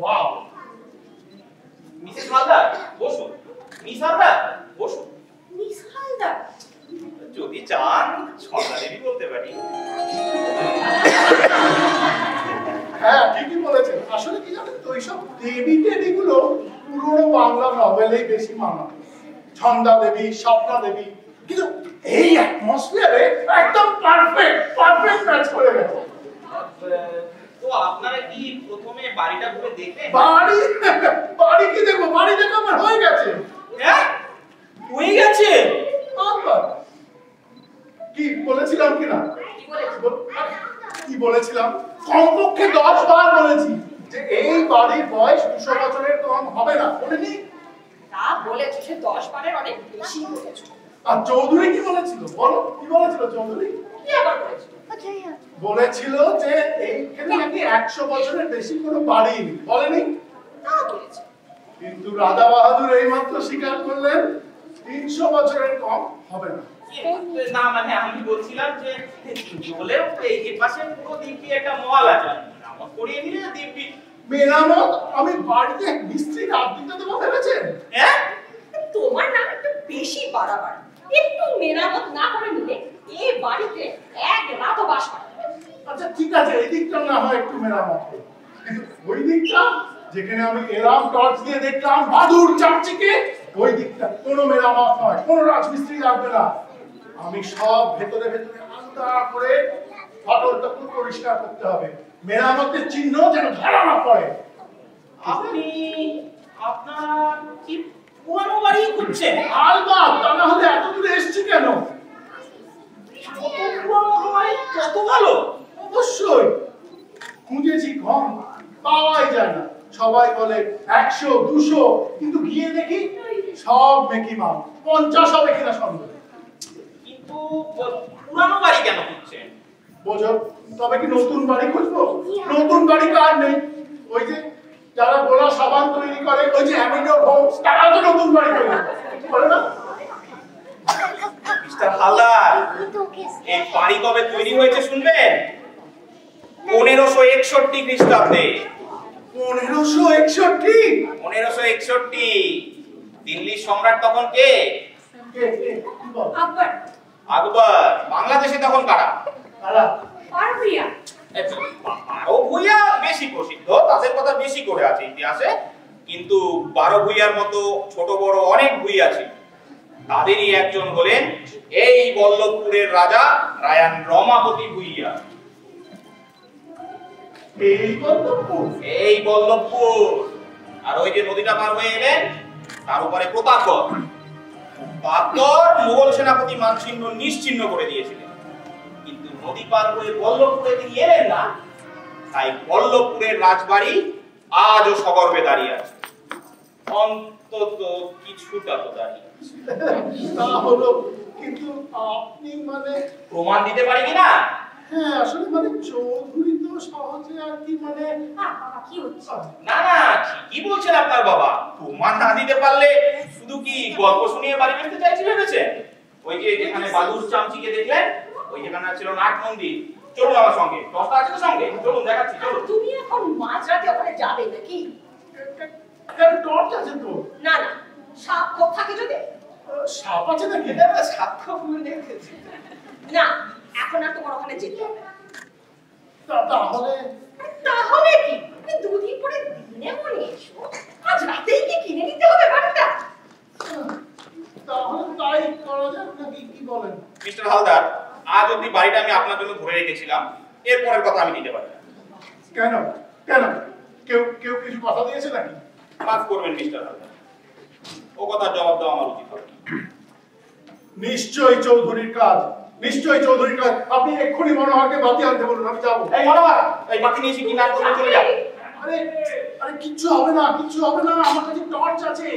ওয়াও। মিসেস হালদার বসুন, মিস হালদার বসুন। মিস হালদার? যদি চান ছন্দা দেবী বলতে পারি। হ্যাঁ ঠিকই বলেছেন। আসলে কি জানেন তো, এইসব দেবী টেবিগুলো পুরোনো বাংলা নভেলেই বেশি মানায়। ছন্দা দেবী, স্বপ্না দেবী, কিন্তু এই অ্যাটমসফিয়ারে একদম পারফেক্ট পারফেক্ট ম্যাচ করে গেছে। তো আপনারা কি প্রথমে বাড়িটা ঘুরে দেখবেন? বাড়ি কি দেখবো, বাড়ি দেখা আমার হয়ে গেছে। হ্যাঁ হয়ে গেছে? কি বলেছিলাম কিনা? কি বলেছিলাম? কমপক্ষে 10 বার বলেছি যে এই বাড়ির বয়স 200 বছরের কম হবে না, বলিনি? তা বলেছো, সে 10 বারের অনেক বেশি বলেছো। আর চৌধুরী কি বলেছিল বলো? কি বলেছিল চৌধুরী? কি আবার বলেছো? বলেছিল যে এইখানে নাকি 100 বছরের বেশি কোনো বাড়ি নেই, বলেনি? তা বলেছো। কিন্তু রাজা বাহাদুর এইমাত্র স্বীকার করলেন 300 বছরের কম হবে না। না মানে আমি বলছিলাম যে বলেও এই পাশে পুরো দিব্যি একটা মল আছে, আমার করিয়ে দিলে দিব্যি মেরামত। আমি বাড়িতে মিস্ত্রি রাত দিতে দেবো ভেবেছেন? হ্যাঁ তোমার নাম একটু বেশি বাড়াবাড়ি। একটু মেরামত না করে নিলে এই বাড়িতে এক রাতও বাস করা যাবে না। আচ্ছা ঠিক আছে, এই দিকটা না হয় একটু মেরামত হবে, কিন্তু ওই দিকটা যেখানে আমি এলাম টর্চ দিয়ে দেখলাম বাদুর চামচিকে, ওই দিকটা কোনো মেরামত নয়, কোনো রাজমিস্ত্রি লাগবে না। আমি সব ভেতরে ভেতরে আলাদা করে ফাটলটা খুব পরিষ্কার করতে হবে, মেরামতের চিহ্ন যেন ধরা না পড়ে। আপনি আপনার কি পুরানো বাড়ি খুঁজছেন? আলবাত, তা না হলে এত দূরে এসেছি কেন? যত পুরানো হয় তত ভালো। অবশ্যই খুঁজেছি, কম পাওয়াই যায় না। সবাই বলে 100 200, কিন্তু গিয়ে দেখি সব মেকি মাল, 50 হবে কিনা সন্দেহ। কিন্তু পুরানো বাড়ি কেন খুঁজছেন? বোঝো, তবে কি নতুন বাড়ি খুঁজবো? নতুন বাড়ি কার নেই? ওই যে যারা গোলা সাবান তৈরি করে, ওই যে অ্যামিনো হোমস, তারা তো নতুন বাড়ি তৈরি করে না? মিস্টার হালদার, এই বাড়ি কবে তৈরি হয়েছে শুনবেন? 1561 খ্রিস্টাব্দে। 1561? 1561। দিল্লির সম্রাট তখন কে? আকবর। আকবর। বাংলাদেশে তখন কারা? পারভিয়া। বারো ভূঁইয়া বেশি প্রসিদ্ধ, তাদের কথা বেশি করে আছে ইতিহাসে, কিন্তু 12 ভূঁইয়ার মতো ছোট বড় অনেক ভূঁইয়া ছিল। তাদেরই একজন হলেন এই বল্লভপুরের রাজা রায়ান রমাপতি ভূঁইয়া। এই বল্লভপুর। আর ওই যে নদীটা পার হয়ে এলেন, তার উপরে প্রতাপগড়। বাকর মোগল সেনাপতি মানচিহ্ন নিশ্চিহ্ন করে দিয়েছিলেন, কিন্তু নদী পার হয়ে বল্লভপুরে তিনি এলেন না, তাই বল্লভপুরের রাজবাড়ি আজও সগর্বে দাঁড়িয়ে আছে। অন্তত কিছুটা তো দাঁড়িয়ে আছে। তা হলো, কিন্তু আপনি মানে প্রমাণ দিতে পারি কিনা? হ্যাঁ, আসলে মানে চৌধুরী তো সহজে আর কি মানে বাবা কি হচ্ছে? না না, ঠিকই বলছেন আপনার বাবা। প্রমাণ না দিতে পারলে শুধু কি গল্প শুনিয়ে বাড়ি ফিরতে চাইছি ভেবেছেন? ওই যে যেখানে বাদুর চামচিকে দেখলেন, ওই যেখানে ছিল নাট মন্দির। চলুন আমার সঙ্গে, দশটা আছে তো সঙ্গে, চলুন দেখাচ্ছি। চলুন। তুমি এখন মাঝরাতে ওখানে যাবে নাকি? টর্চ আছে তো? না না, সাপ খোপ থাকে যদি। সাপ আছে নাকি? সাক্ষ্য ভুল দেখেছি না, এখন আর তোমার ওখানে যেতে হবে না। তাহলে তাহলে কি? দুদিন পরে দিনে মনে এসো, আজ রাতেই কি কিনে নিতে হবে বাড়িটা? তাহলে তাই করা যাক নাকি, কি বলেন? মিস্টার হালদার, আজ অব্দি বাড়িটা আমি আপনার জন্য ধরে রেখেছিলাম, এরপরের কথা আমি দিতে পারি না। কেন কেন? কেউ কেউ কিছু কথা দিয়েছে নাকি? মাফ করবেন মিস্টার হালদার, ও কথার জবাব দেওয়া আমার উচিত হবে। নিশ্চয়ই চৌধুরীর কাজ, নিশ্চয়ই চৌধুরীর কাজ। আপনি এক্ষুনি মনোহরকে বাতি আনতে বলুন, আমি যাবো। এই মনোহর, এই বাতি নিয়েছি কি না করে চলে যাও। আরে আরে কিচ্ছু হবে না, কিচ্ছু হবে না, আমার কাছে টর্চ আছে।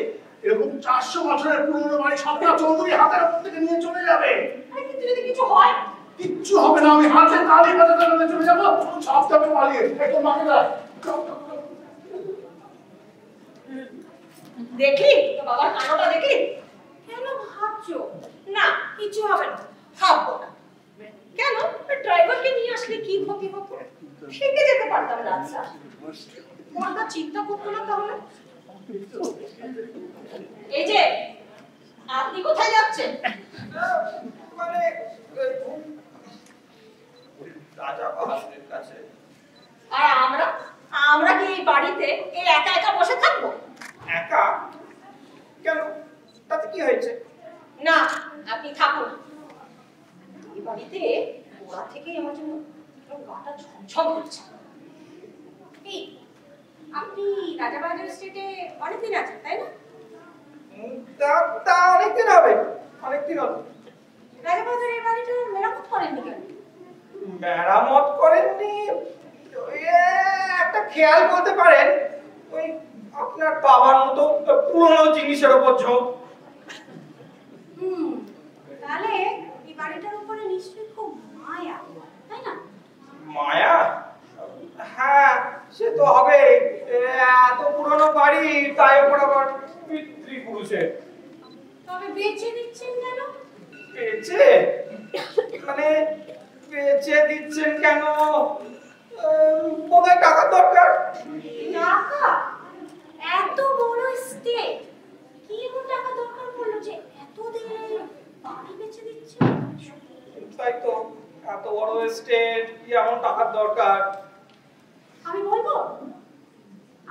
এরকম 400 বছরের পুরনো বাড়ি সবটা চৌধুরী হাতের উপর থেকে নিয়ে চলে যাবে। আরে কিন্তু যদি কিছু হয়? কিচ্ছু হবে না, আমি হাতে তালি বাজাতে বাজাতে চলে যাবো, সব যাবে পালিয়ে। একদম মাকে দাও। দেখলি তো বাবার কান্ডটা দেখলি? কেন ভাবছো? না, কিছু হবে না, ভাববো না। কেন? ড্রাইভারকে নিয়ে আসলে কি ক্ষতি হতো? শিখে যেতে পারতাম রাস্তা। মনটা চিন্তা করতো না তাহলে? এই যে, আপনি কোথায় যাচ্ছেন? মানে রাজা বাহাদুরের কাছে। আর আমরা? আমরা কি এই বাড়িতে এই একা একা বসে থাকবো? একা? কেন? তাতে কি হয়েছে? না, আপনি থাকুন। এই বাড়িতে গোড়া থেকেই আমার জন্য গাটা ঝমঝম করছে। এই, আপনি রাজাবাজার স্ট্রিটে অনেকদিন আছেন, তাই না? তা অনেকদিন হবে, অনেকদিন হবে। রাজাবাজার এই বাড়িটা মেরামত করেননি কেন? মেরামত করেননি? একটা খেয়াল করতে পারেন, ওই আপনার বাবার মতো পুরনো জিনিসের উপর ঝোঁক। তাহলে এই বাড়িটার উপরে নিশ্চয়ই খুব মায়া, তাই না? মায়া? হ্যাঁ, সে তো হবে। এত পুরনো বাড়ি, তাই ওপর আবার পিতৃপুরুষের। তবে বেঁচে দিচ্ছেন কেন? পেয়েছে মানে পেয়েছে দিচ্ছেন কেন? বোধহয় টাকার দরকার। টাকা? এত বড় স্টেট কি এমন টাকা দরকার পড়লো যে এত দিনে বাড়ি বেচে দিচ্ছে? তাই তো, এত বড় স্টেট কি এমন টাকার দরকার? আমি বলবো,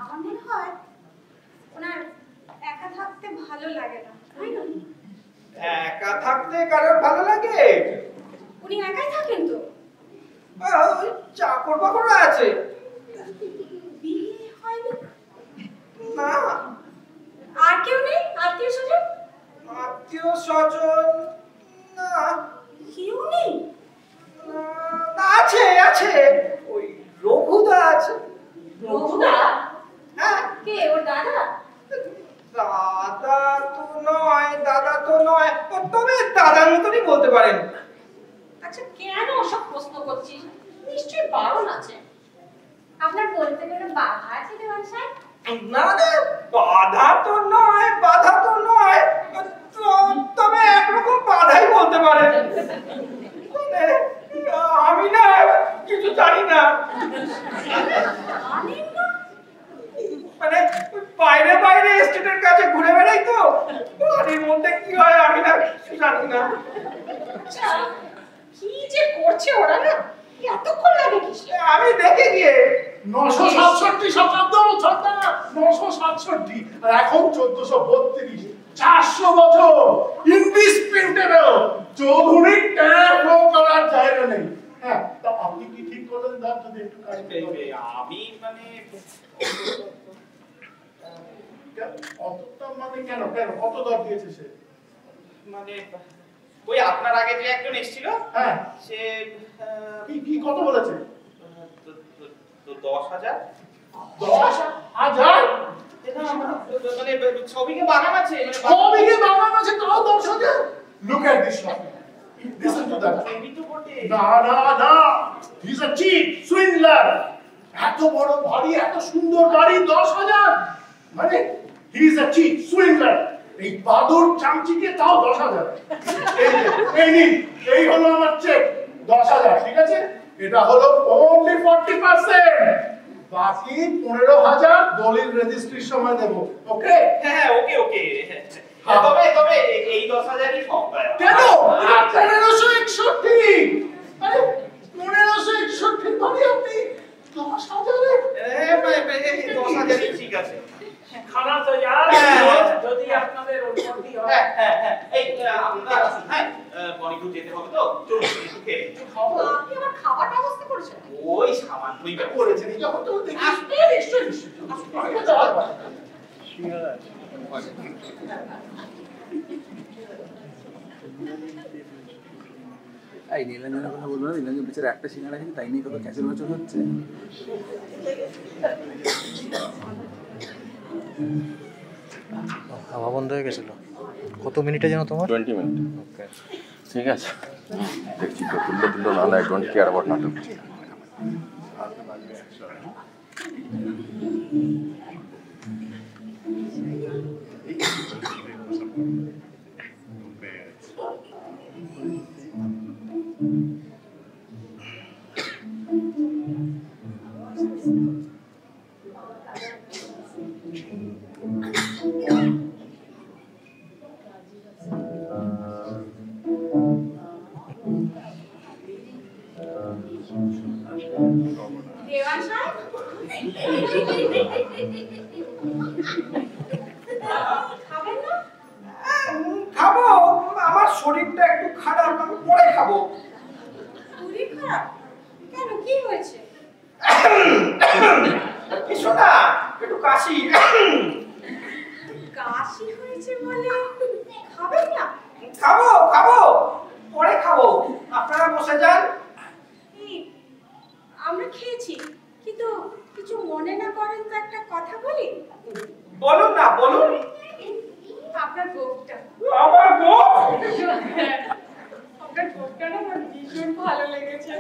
আমার মনে হয় ওনার একা থাকতে ভালো লাগে না, তাই না? একা থাকতে কারোর ভালো লাগে? উনি একাই থাকেন তো? চাকর বাকররা আছে। বিয়ে হয়নি? না। আর কেউ নেই? আত্মীয় স্বজন? আত্মীয় স্বজন না। কেউ নেই? আছে আছে, ওই রঘুদা আছে। রঘুদা? হ্যাঁ। কে ওর দাদা? দাদা তো নয়, দাদা তো নয়, তবে দাদার মতনই বলতে পারেন। আচ্ছা, কেন ওসব প্রশ্ন করছিস? নিশ্চয়ই বারণ আছে। আপনার বলতে গেলে বাধা আছে দেওয়ান সাহেব? না না, বাধা তো নয়, বাধা তো নয়, তবে একরকম বাধাই বলতে পারেন। আমি না কিছু জানি না, মানে বাইরে বাইরে স্টেটের কাছে ঘুরে বেড়াই তো, বাড়ির মধ্যে কি হয় আমি না কিছু জানি না। কি যে করছে ওরা না, এতক্ষণ লাগে কি? আমি দেখে গিয়ে 967 শতাব্দ সরকার, 967 আর এখন 1432, 400 বছর ইনডিসপিউটেবল। চৌধুরী ট্যাপ করার জায়গা নেই। হ্যাঁ, তা আপনি কি ঠিক করলেন? দাম যদি একটু কাটবে। আমি মানে অতটা মানে কেন কেন কত দর দিয়েছে সে? মানে ওই আপনার আগে যে একজন এসেছিল, হ্যাঁ, সে কি কত বলেছে? 10,000। 10,000? মানে ছবিকে বাগান আছে, ছবিকে বাগান আছে, তাও 10,000? Look at this shop. Listen to that. না না না, he's a cheat, swindler. এত বড় বাড়ি, এত সুন্দর বাড়ি, 10,000? মানে he's a cheat, swindler. এই বাদুর চামচিকে তাও 10,000। এই নিন, এই হলো আমার চেক, 10,000, ঠিক আছে? এটা হলো only 40%, বাকি 15,000 দলিল রেজিস্ট্রির সময় দেব। ওকে? হ্যাঁ ওকে ওকে। তবে তবে এই 10,000ই সব। কেন? 1561। আরে 1561 মানে আপনি 10,000? 10,000ই ঠিক আছে। খানা তো যদি আপনাদের অনুমতি হয়। হ্যাঁ হ্যাঁ হ্যাঁ, এই আপনারা আসুন। হ্যাঁ, বনিদূর যেতে হবে তো, চলুন একটু খেয়ে নিই। আপনি আমার খাবার ব্যবস্থা করেছেন? ওই সামান্যই ব্যাপার। করেছেন যখন তো দেখি নিশ্চয়ই নিশ্চয়ই। এই নীলাঞ্জনের কথা বলবো না, নীলাঞ্জন বেচারা একটা সিঙ্গারা খেয়েছে, তাই নিয়ে কত ক্যাচের বছর হচ্ছে। হাওয়া বন্ধ হয়ে গেছিল। কত মিনিটে যেন তোমার? 20 মিনিট। ওকে, ঠিক আছে, দেখছি তো তুললো না, আই ডোন্ট কেয়ার অ্যাবাউট নাটক। দেওয়ান সাহেব, খাবেন না? খাবো, আমার শরীরটা একটু খারাপ, আমি পরে খাবো। শরীর খারাপ? কেন, কি হয়েছে? কিছু না, একটু কাশি। কাশি হয়েছে বলে খাবেন না? খাবো খাবো, পরে খাবো, আপনারা বসে যান। আমরা খেয়েছি, কিন্তু কিছু মনে না করেন তো একটা কথা বলি? বলুন না, বলুন। আপনার গোফটা। আমার গোফ? আপনার গোফটা না আমার ভীষণ ভালো লেগেছে।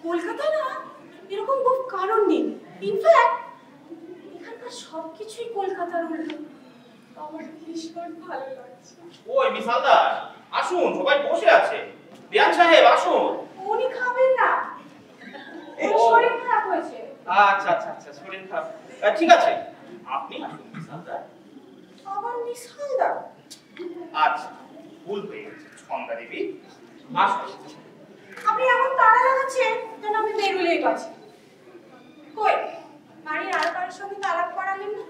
কলকাতায় না এরকম গোফ কারণ নেই। ইনফ্যাক্ট এখানকার সবকিছুই কলকাতার উল্টো। আমার ভীষণ ভালো লাগছে। ওই বিশালদা, আসুন, সবাই বসে আছে। দেয়ান সাহেব আসুন। উনি খাবেন না, ওর শরীর খারাপ হয়েছে। আচ্ছা আচ্ছা আচ্ছা, শরীর খারাপ। ঠিক আছে, আপনি আসুন মিসালদার। আবার মিসালদার? আচ্ছা, ভুল হয়ে গেছে ছন্দা দেবী। আসুন। আপনি এমন তাড়া লাগাচ্ছেন যেন আমি বেরুলেই গেছি। কই, বাড়ির আর কারোর সঙ্গে আলাপ করালেন না?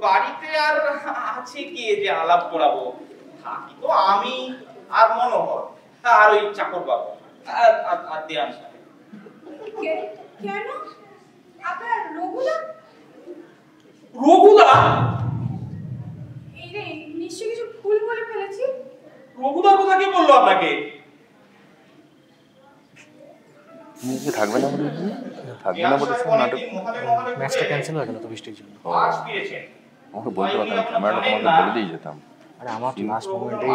বাড়িতে আর আছে কে যে আলাপ করাবো? থাকি তো আমি আর মনোহর আর ওই চাকর বাবু আর দেয়ান সাহেব। কেন? আপনার রঘুদা? রঘুদা? এই রে, নিশ্চয়ই কিছু ভুল বলে ফেলেছি। রঘুদার কথা কে বললো আপনাকে? তুমি কি থাকবে না বলে? থাকবে না বলে নাটক ম্যাচটা ক্যান্সেল হয়ে গেল তো বৃষ্টির জন্য। আমাকে বলতে পারতাম, ক্যামেরাটা তোমাকে বলে দিয়ে যেতাম। আরে আমার লাস্ট মোমেন্টেই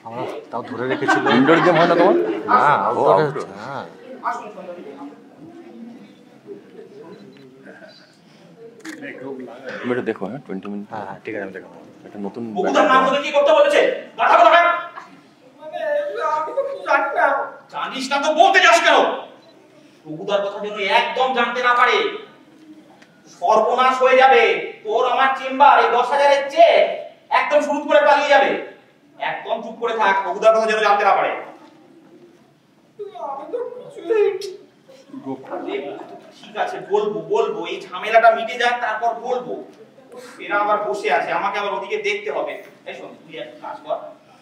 আমরা তাও ধরে রেখেছিল। ইনডোর গেম হয় না তোমার? না, আউটডোরে হচ্ছে। হ্যাঁ, তুমি এটা দেখো। হ্যাঁ, 20 মিনিট। হ্যাঁ ঠিক আছে, আমি দেখাবো। একটা নতুন রঘুদার নাম ধরে কি করতে বলেছে? কথা বলো না। মানে আমি তো জানি না। জানিস না তো বলতে যাস কেন? রঘুদার কথা যেন একদম জানতে না পারে, সর্বনাশ হয়ে যাবে। তোর আমার চেম্বার এই 10,000-এর চেক একদম শুরু করে পালিয়ে যাবে। একদম চুপ করে থাক, রঘুদার কথা যেন জানতে না পারে। আমি তো কিছুই। ঠিক আছে, বলবো বলবো, এই ঝামেলাটা মিটে যাক তারপর বলবো। এরা আবার বসে আছে, আমাকে আবার ওদিকে দেখতে হবে। এই শোন, তুই একটা কাজ কর,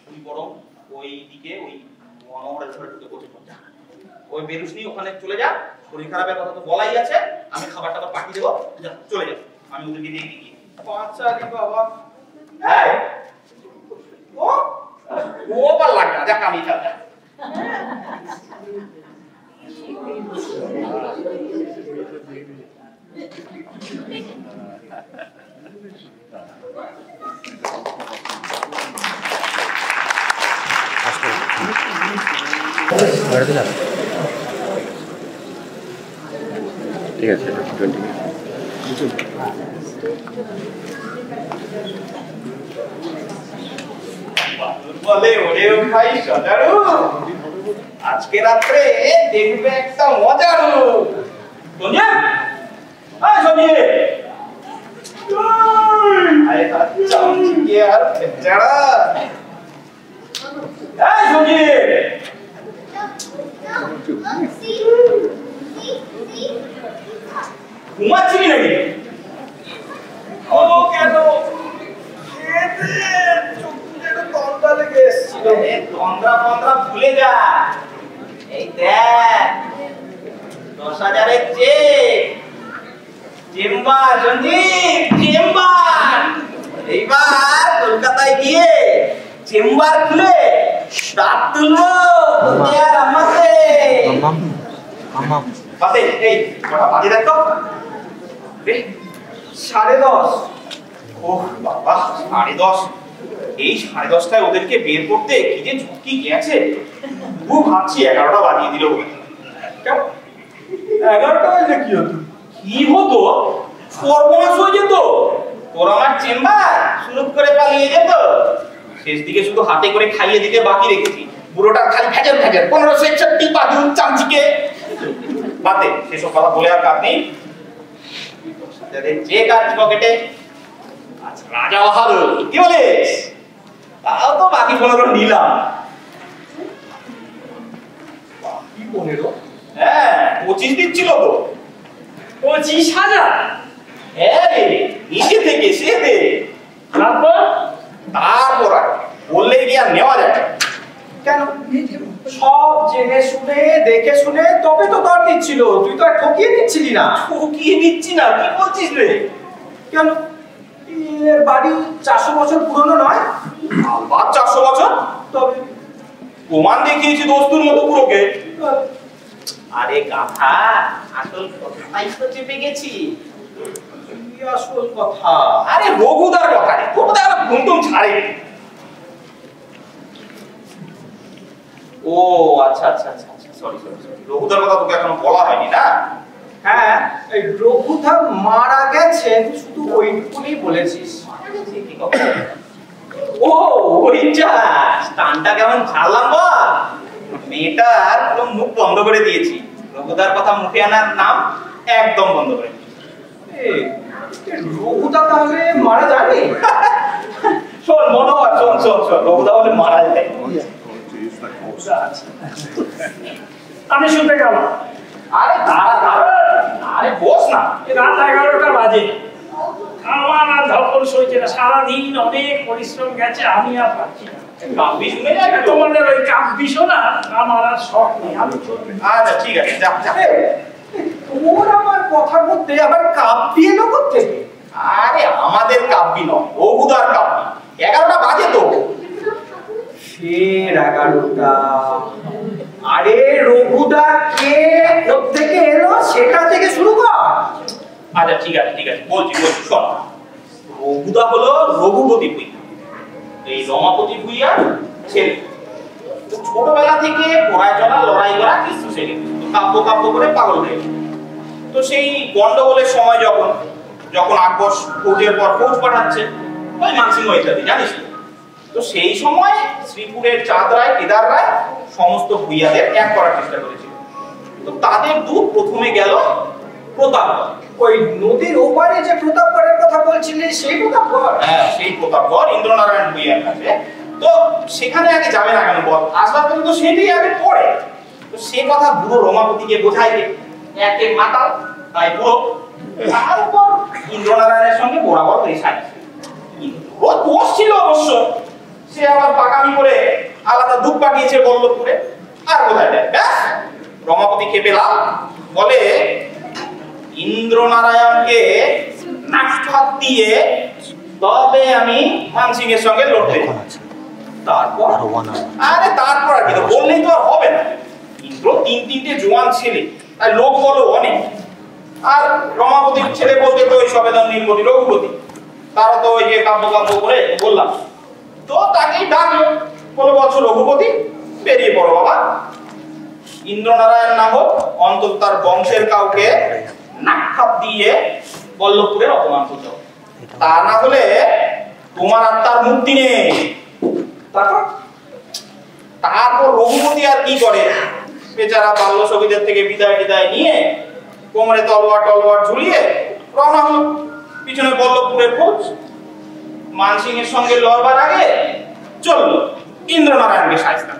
তুই বরং ওই দিকে ওই মনোহরের ঘরে ঢুকে বসে পড়। ওই বেরুসনি ওখানে চলে যা, শরীর খারাপের কথা তো বলাই আছে। আমি খাবারটা তো পাঠিয়ে দেবো, যা চলে যা, আমি ওদেরকে দিয়ে দিই। বাচ্চারি বাবা। হ্যাঁ, ও আবার লাগবে না, দেখ আমি খেলতে। ঠিক আছে, 20 মিনিট। বলে ওরে ভাই সজারু, আজকে রাত্রে দেখবে একটা মজার। সঞ্জয়, আয় সঞ্জয়। আরে বাচ্চা কি আর বেচারা। এই সঞ্জয়, ঘুমাচ্ছিলি নাকি? ও কেন? তন্দ্রা লেগে এসেছিল। তন্দ্রা ভুলে যা। এই দেখ 10,000-এর চেক, চেম্বার সঞ্জীব, চেম্বার। এইবার কলকাতায় গিয়ে চেম্বার খুলে দাঁত তুলবো তোকে আর আমাকে। মাম্মাম মাম্মাম বাদে এই কটা বাজে দেখ তো। 10:30। ওহ বাবা, 10:30। এই 10:30টায় ওদেরকে বের করতে কি যে ঝুঁকি গেছে। খুব ভাবছি 11টা বাজিয়ে দিল বলে। কেন 11টা বাজে কি হতো? কি হতো? সর্বনাশ হয়ে যেত। তোর আমার চেম্বার শুরু করে পালিয়ে যেত। শেষ দিকে শুধু হাতে করে খাইয়ে দিতে বাকি রেখেছি। বুড়োটা খালি ভেজের 1500 একষট্টি পাদুন চামচিকে। বাদে সেসব কথা বলে আর কাজ নেই। যে কাজ পকেটে আচ্ছা, রাজা বাহাদুর কি বলিস? তাও তো বাকি 15 নিলাম। বাকি 15? হ্যাঁ, 25 দিচ্ছিল তো। 25,000? হ্যাঁ রে, নিজে থেকে সে দে। তারপর আর বললে কি আর নেওয়া যায়? কেন? সব জেনে শুনে দেখে শুনে তবে তো দর দিচ্ছিল। তুই তো আর ঠকিয়ে নিচ্ছিলি না। ঠকিয়ে নিচ্ছি না, কি বলছিস রে? কেন? এর বাড়ি 400 বছর পুরনো নয়? আবার 400 বছর? তবে প্রমাণ দেখিয়েছি দোস্তুর মতো পুরোকে। আরে গাধা, আসল কথাই তো চেপে গেছি। কি আসল কথা? আরে রঘুদার কথা রে, রঘুদা আমার ঘুমটুম ছাড়ে। ও আচ্ছা আচ্ছা আচ্ছা আচ্ছা, সরি সরি সরি, রঘুদার কথা তোকে এখনো বলা হয়নি না? হ্যাঁ, এই রঘুধা মারা গেছেন শুধু ওইটুকুনি বলেছিস। ও ও ওই টানটা কেমন ছাড়লাম বল। মেয়েটার পুরো মুখ বন্ধ করে দিয়েছি, রঘুদার কথা মুখে আনার নাম একদম বন্ধ করে দিয়েছি। রঘুদা তাহলে মারা যায়নি? শোন মনোহর, শোন শোন শোন, রঘুদা বলে মারা যায়। আমি শুনতে গেলাম। আরে দাঁড়া দাঁড়া, আরে বস না। রাত 11টা বাজে, আমার আর ধকল সইছে না। সারাদিন অনেক পরিশ্রম গেছে, আমি আর পাচ্ছি না। কাব্যি শুনে যাবে তো। তোমাদের ওই কাব্যি শোনা আমার আর শখ নেই, আমি চলবে। আচ্ছা ঠিক আছে, যা যা। তোর আমার কথার মধ্যে আবার কাব্যি এলো কোত্থেকে? আরে আমাদের কাব্যি নয়, রঘুদার কাব্যি। 11টা বাজে তো। ফের 11টা। আরে রঘুদা কে কোত্থেকে এলো সেটা থেকে শুরু কর। আচ্ছা ঠিক আছে ঠিক আছে, বলছি বলছি, শোন। রঘুদা হলো রঘুপতি ভূঁইয়া, এই রমাপতি ভূঁইয়ার ছেলে। তো ছোটবেলা থেকে পড়ায় চলা, লড়াই করা কিছু ছেলে, কাব্য কাব্য করে পাগল হয়ে গেল। তো সেই গন্ডগোলের সময় যখন যখন আকবর ফৌজের পর ফৌজ পাঠাচ্ছে, ওই মানসিংহ ইত্যাদি জানিস, তো সেই সময় শ্রীপুরের চাঁদ রায়, কেদার রায় সমস্ত ভূঁইয়াদের এক করার চেষ্টা করেছিল। তো তাদের দূত প্রথমে গেল প্রতাপগড়। ওই নদীর ওপারে যে প্রতাপগড়ের কথা বলছিলি সেই প্রতাপগড়? হ্যাঁ সেই প্রতাপগড়, ইন্দ্রনারায়ণ ভূঁইয়ার কাছে। তো সেখানে আগে যাবে না কেন বল, আসবার পর্যন্ত সেটাই আগে পড়ে। তো সে কথা বুড়ো রমাপতিকে বোঝাইলে এক এক মাতাল, তাই বুড়ো তার উপর ইন্দ্রনারায়ণের সঙ্গে বরাবর রেশাই। ও দোষ ছিল অবশ্য, সে আবার পাকামি করে আলাদা দুধ পাঠিয়েছে বল্লভপুরে। আর কোথায় যায়, ব্যাস রমাপতি খেপে লাল, বলে ইন্দ্রনারায়ণকে নাক দিয়ে তবে আমি মানসিংহের সঙ্গে লড়তে। তারপর আরে তারপর আর কি, বললেই তো আর হবে না। ইন্দ্র তিনটে জোয়ান ছেলে, আর লোক বলো অনেক। আর রমাপতির ছেলে বলতে তো ওই সবেদন নীলমতি রঘুপতি, তারা তো ওই যে কাব্য কাব্য করে বললাম। তো তাকেই ডাকলো, বলো বছর রঘুপতি বেরিয়ে পড়ো বাবা। ইন্দ্রনারায়ণ না হোক, অন্তত তার বংশের কাউকে নাক দিয়ে বল্লভপুরের অপমান করতে হবে, তা না হলে তোমার আত্মার মুক্তি নেই। তারপর রঘুপতি আর কি করে, বেচারা বাল্য সখীদের থেকে বিদায় টিদায় নিয়ে কোমরে তলোয়ার টলোয়ার ঝুলিয়ে রওনা হলো পিছনে বল্লভপুরের ফৌজ। মানসিংহের সঙ্গে লড়বার আগে চললো ইন্দ্রনারায়ণকে সাজতা।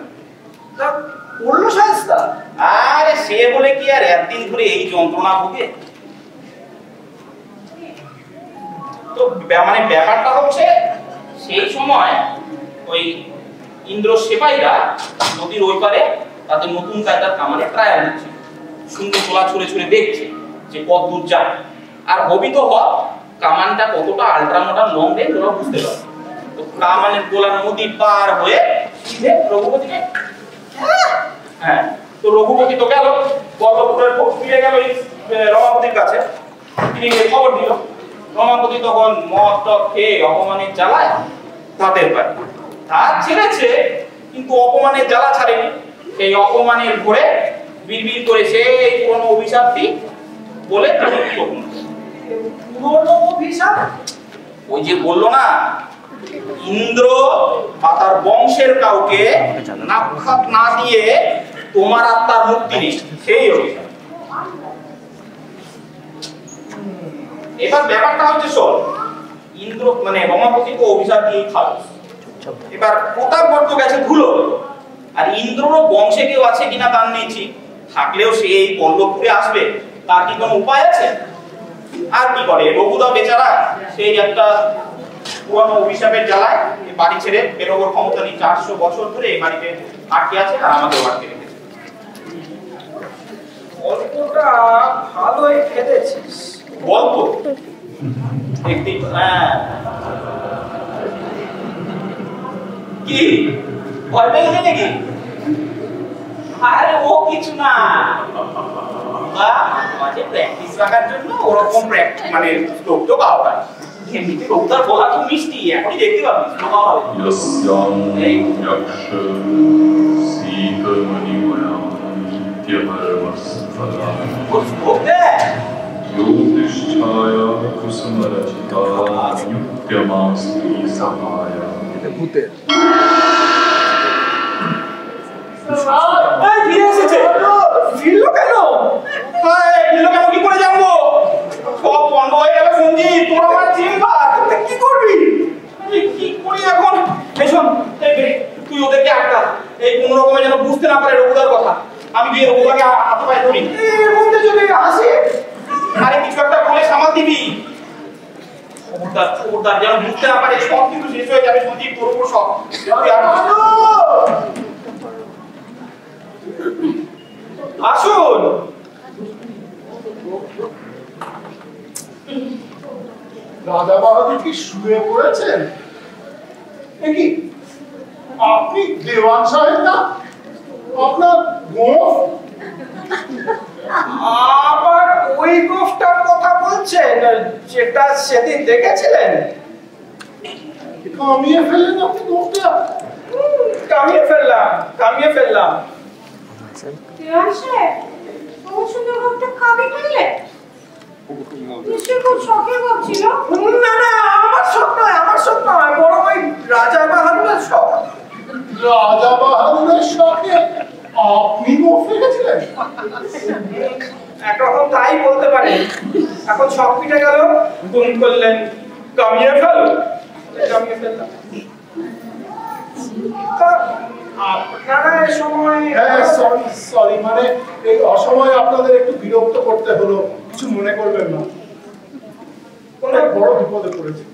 করলো সাজতা? আরে সে বলে কি আর একদিন ধরে এই যন্ত্রণা ভোগে। তো মানে ব্যাপারটা হচ্ছে, সেই সময় ওই ইন্দ্র সেপাইরা নদীর ওই পারে তাদের নতুন কায়দার কামানে ট্রায়াল দিচ্ছে, সুন্দর গোলা ছুঁড়ে ছুঁড়ে দেখছে যে কত দূর যায়। আর হবি তো হক কামানটা কতটা আলট্রা মডার্ন লং রেঞ্জ ওরা বুঝতে পারে। তো কামানের গোলা নদী পার হয়ে রঘুপতিকে, হ্যাঁ তো রঘুপতি তো গেল বল্লভপুরের ফৌজ ফিরে গেল রমাপতির কাছে। তিনি খবর দিল, রমাপতি তখন মদ টক খেয়ে অপমানের জ্বালায় তাদের পারে তার ছেড়েছে, কিন্তু অপমানের জ্বালা ছাড়েনি। সেই অপমানের ঘরে বিড়বিড় করে সেই পুরনো অভিশাপটি বলে পুরনো অভিশাপ? ওই যে বললো না, ইন্দ্র বা তার বংশের কাউকে নাক্ষাত না দিয়ে তোমার আত্মার মুক্তি নেই, সেই অভিশাপ। এবার ব্যাপারটা হচ্ছে শোন, ইন্দ্র মানে রমাপতিকে অভিশাপ দিয়ে খাবে। এবার প্রতাপগড় তো গেছে ধুলো, আর ইন্দ্ররও বংশে কেউ আছে কিনা তার নেই ঠিক, থাকলেও সে এই বল্লভপুরে আসবে, তার কি কোনো উপায় আছে? আর কি করে রঘুদা বেচারা, সেই একটা পুরানো অভিশাপের জ্বালায় বাড়ি ছেড়ে বেরোবার ক্ষমতা নেই। 400 বছর ধরে এই বাড়িতে আটকে আছে, আর আমাদের আটকে রেখেছে। গল্পটা ভালোই খেলেছিস। গল্প দেখতে, হ্যাঁ কি ভয় পেয়ে গেলে নাকি? আরে ও কিছু না, মাঝে প্র্যাকটিস রাখার জন্য ওরকম প্র্যাকটিস মানে স্টোক তো পাওয়া হয়। এমনিতে রঘুদার বলা তো মিষ্টি, এখনই দেখতে পাবি স্টোক পাওয়া হবে। ভূতের ফিরে এসেছে। ফিরলো কেন? ফিরলো কেন কি করে জানবো? সব বন্ধ হয়ে গেল সঞ্জিত, তোর আমার চিন্তা। কি করবি? কি করি এখন? এই শোন, তুই ওদেরকে আটকা, এই কোনো রকমে যেন বুঝতে না পারে রঘুদার কথা। আমি গিয়ে রঘুদাকে হাতে পায়ে ধরি। এর মধ্যে যদি আসে, আরে কিছু একটা বলে সামাল দিবি। খবরদার যেন বুঝতে না পারে, সব কিছু শেষ হয়ে যাবে সঞ্জিত, তোর উপর সব। আসুন। রাজা বাহাদুর কি শুয়ে পড়েছেন? কি আপনি দেওয়ান সাহেব না? আপনার গোঁফ? আবার ওই গোফটার কথা বলছেন যেটা সেদিন দেখেছিলেন? কামিয়ে ফেললেন আপনি গোঁফটা? কামিয়ে ফেললাম। দেওয়ান সাহেব, বহুত সুন্দর গোফটা কাকে ফেললে? নিশ্চয়ই খুব শখের গোফ ছিল। না, আমার শখ নয়, বরং ওই রাজা বাহাদুরের শখ। রাজা বাহাদুরের শখে আপনি গোঁফ রেখেছিলেন? একরকম তাই বলতে পারেন। এখন শখ পিঠে গেল, গুম করলেন, কামিয়ে ফেললাম। আপনারা এই সময় সরি, মানে এই অসময়ে আপনাদের একটু বিরক্ত করতে হলো, কিছু মনে করবেন না। কোনো বড় বিপদে পড়েছে,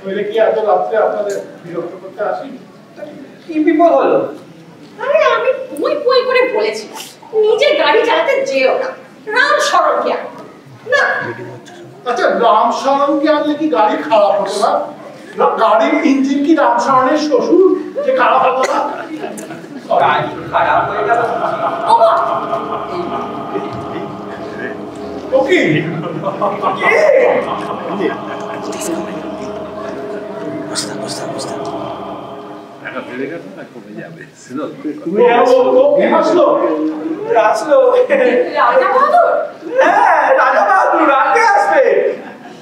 নইলে কি এত রাত্রে আপনাদের বিরক্ত করতে আসি? কি বিপদ হলো? আরে আমি পুই করে বলেছি নিজে গাড়ি চালাতে যেও না, রাম শরণ কে না। আচ্ছা, রামশরণকে আনলে কি গাড়ি খারাপ হতো না? গাড়ির ইঞ্জিন কি রামশরণের শ্বশুর যে খারাপ হতো না? গাড়ি খারাপ হয়ে গেল। ওকে আসলো। রাজা বাহাদুর? হ্যাঁ, রাজা বাহাদুর রাতে আসবে।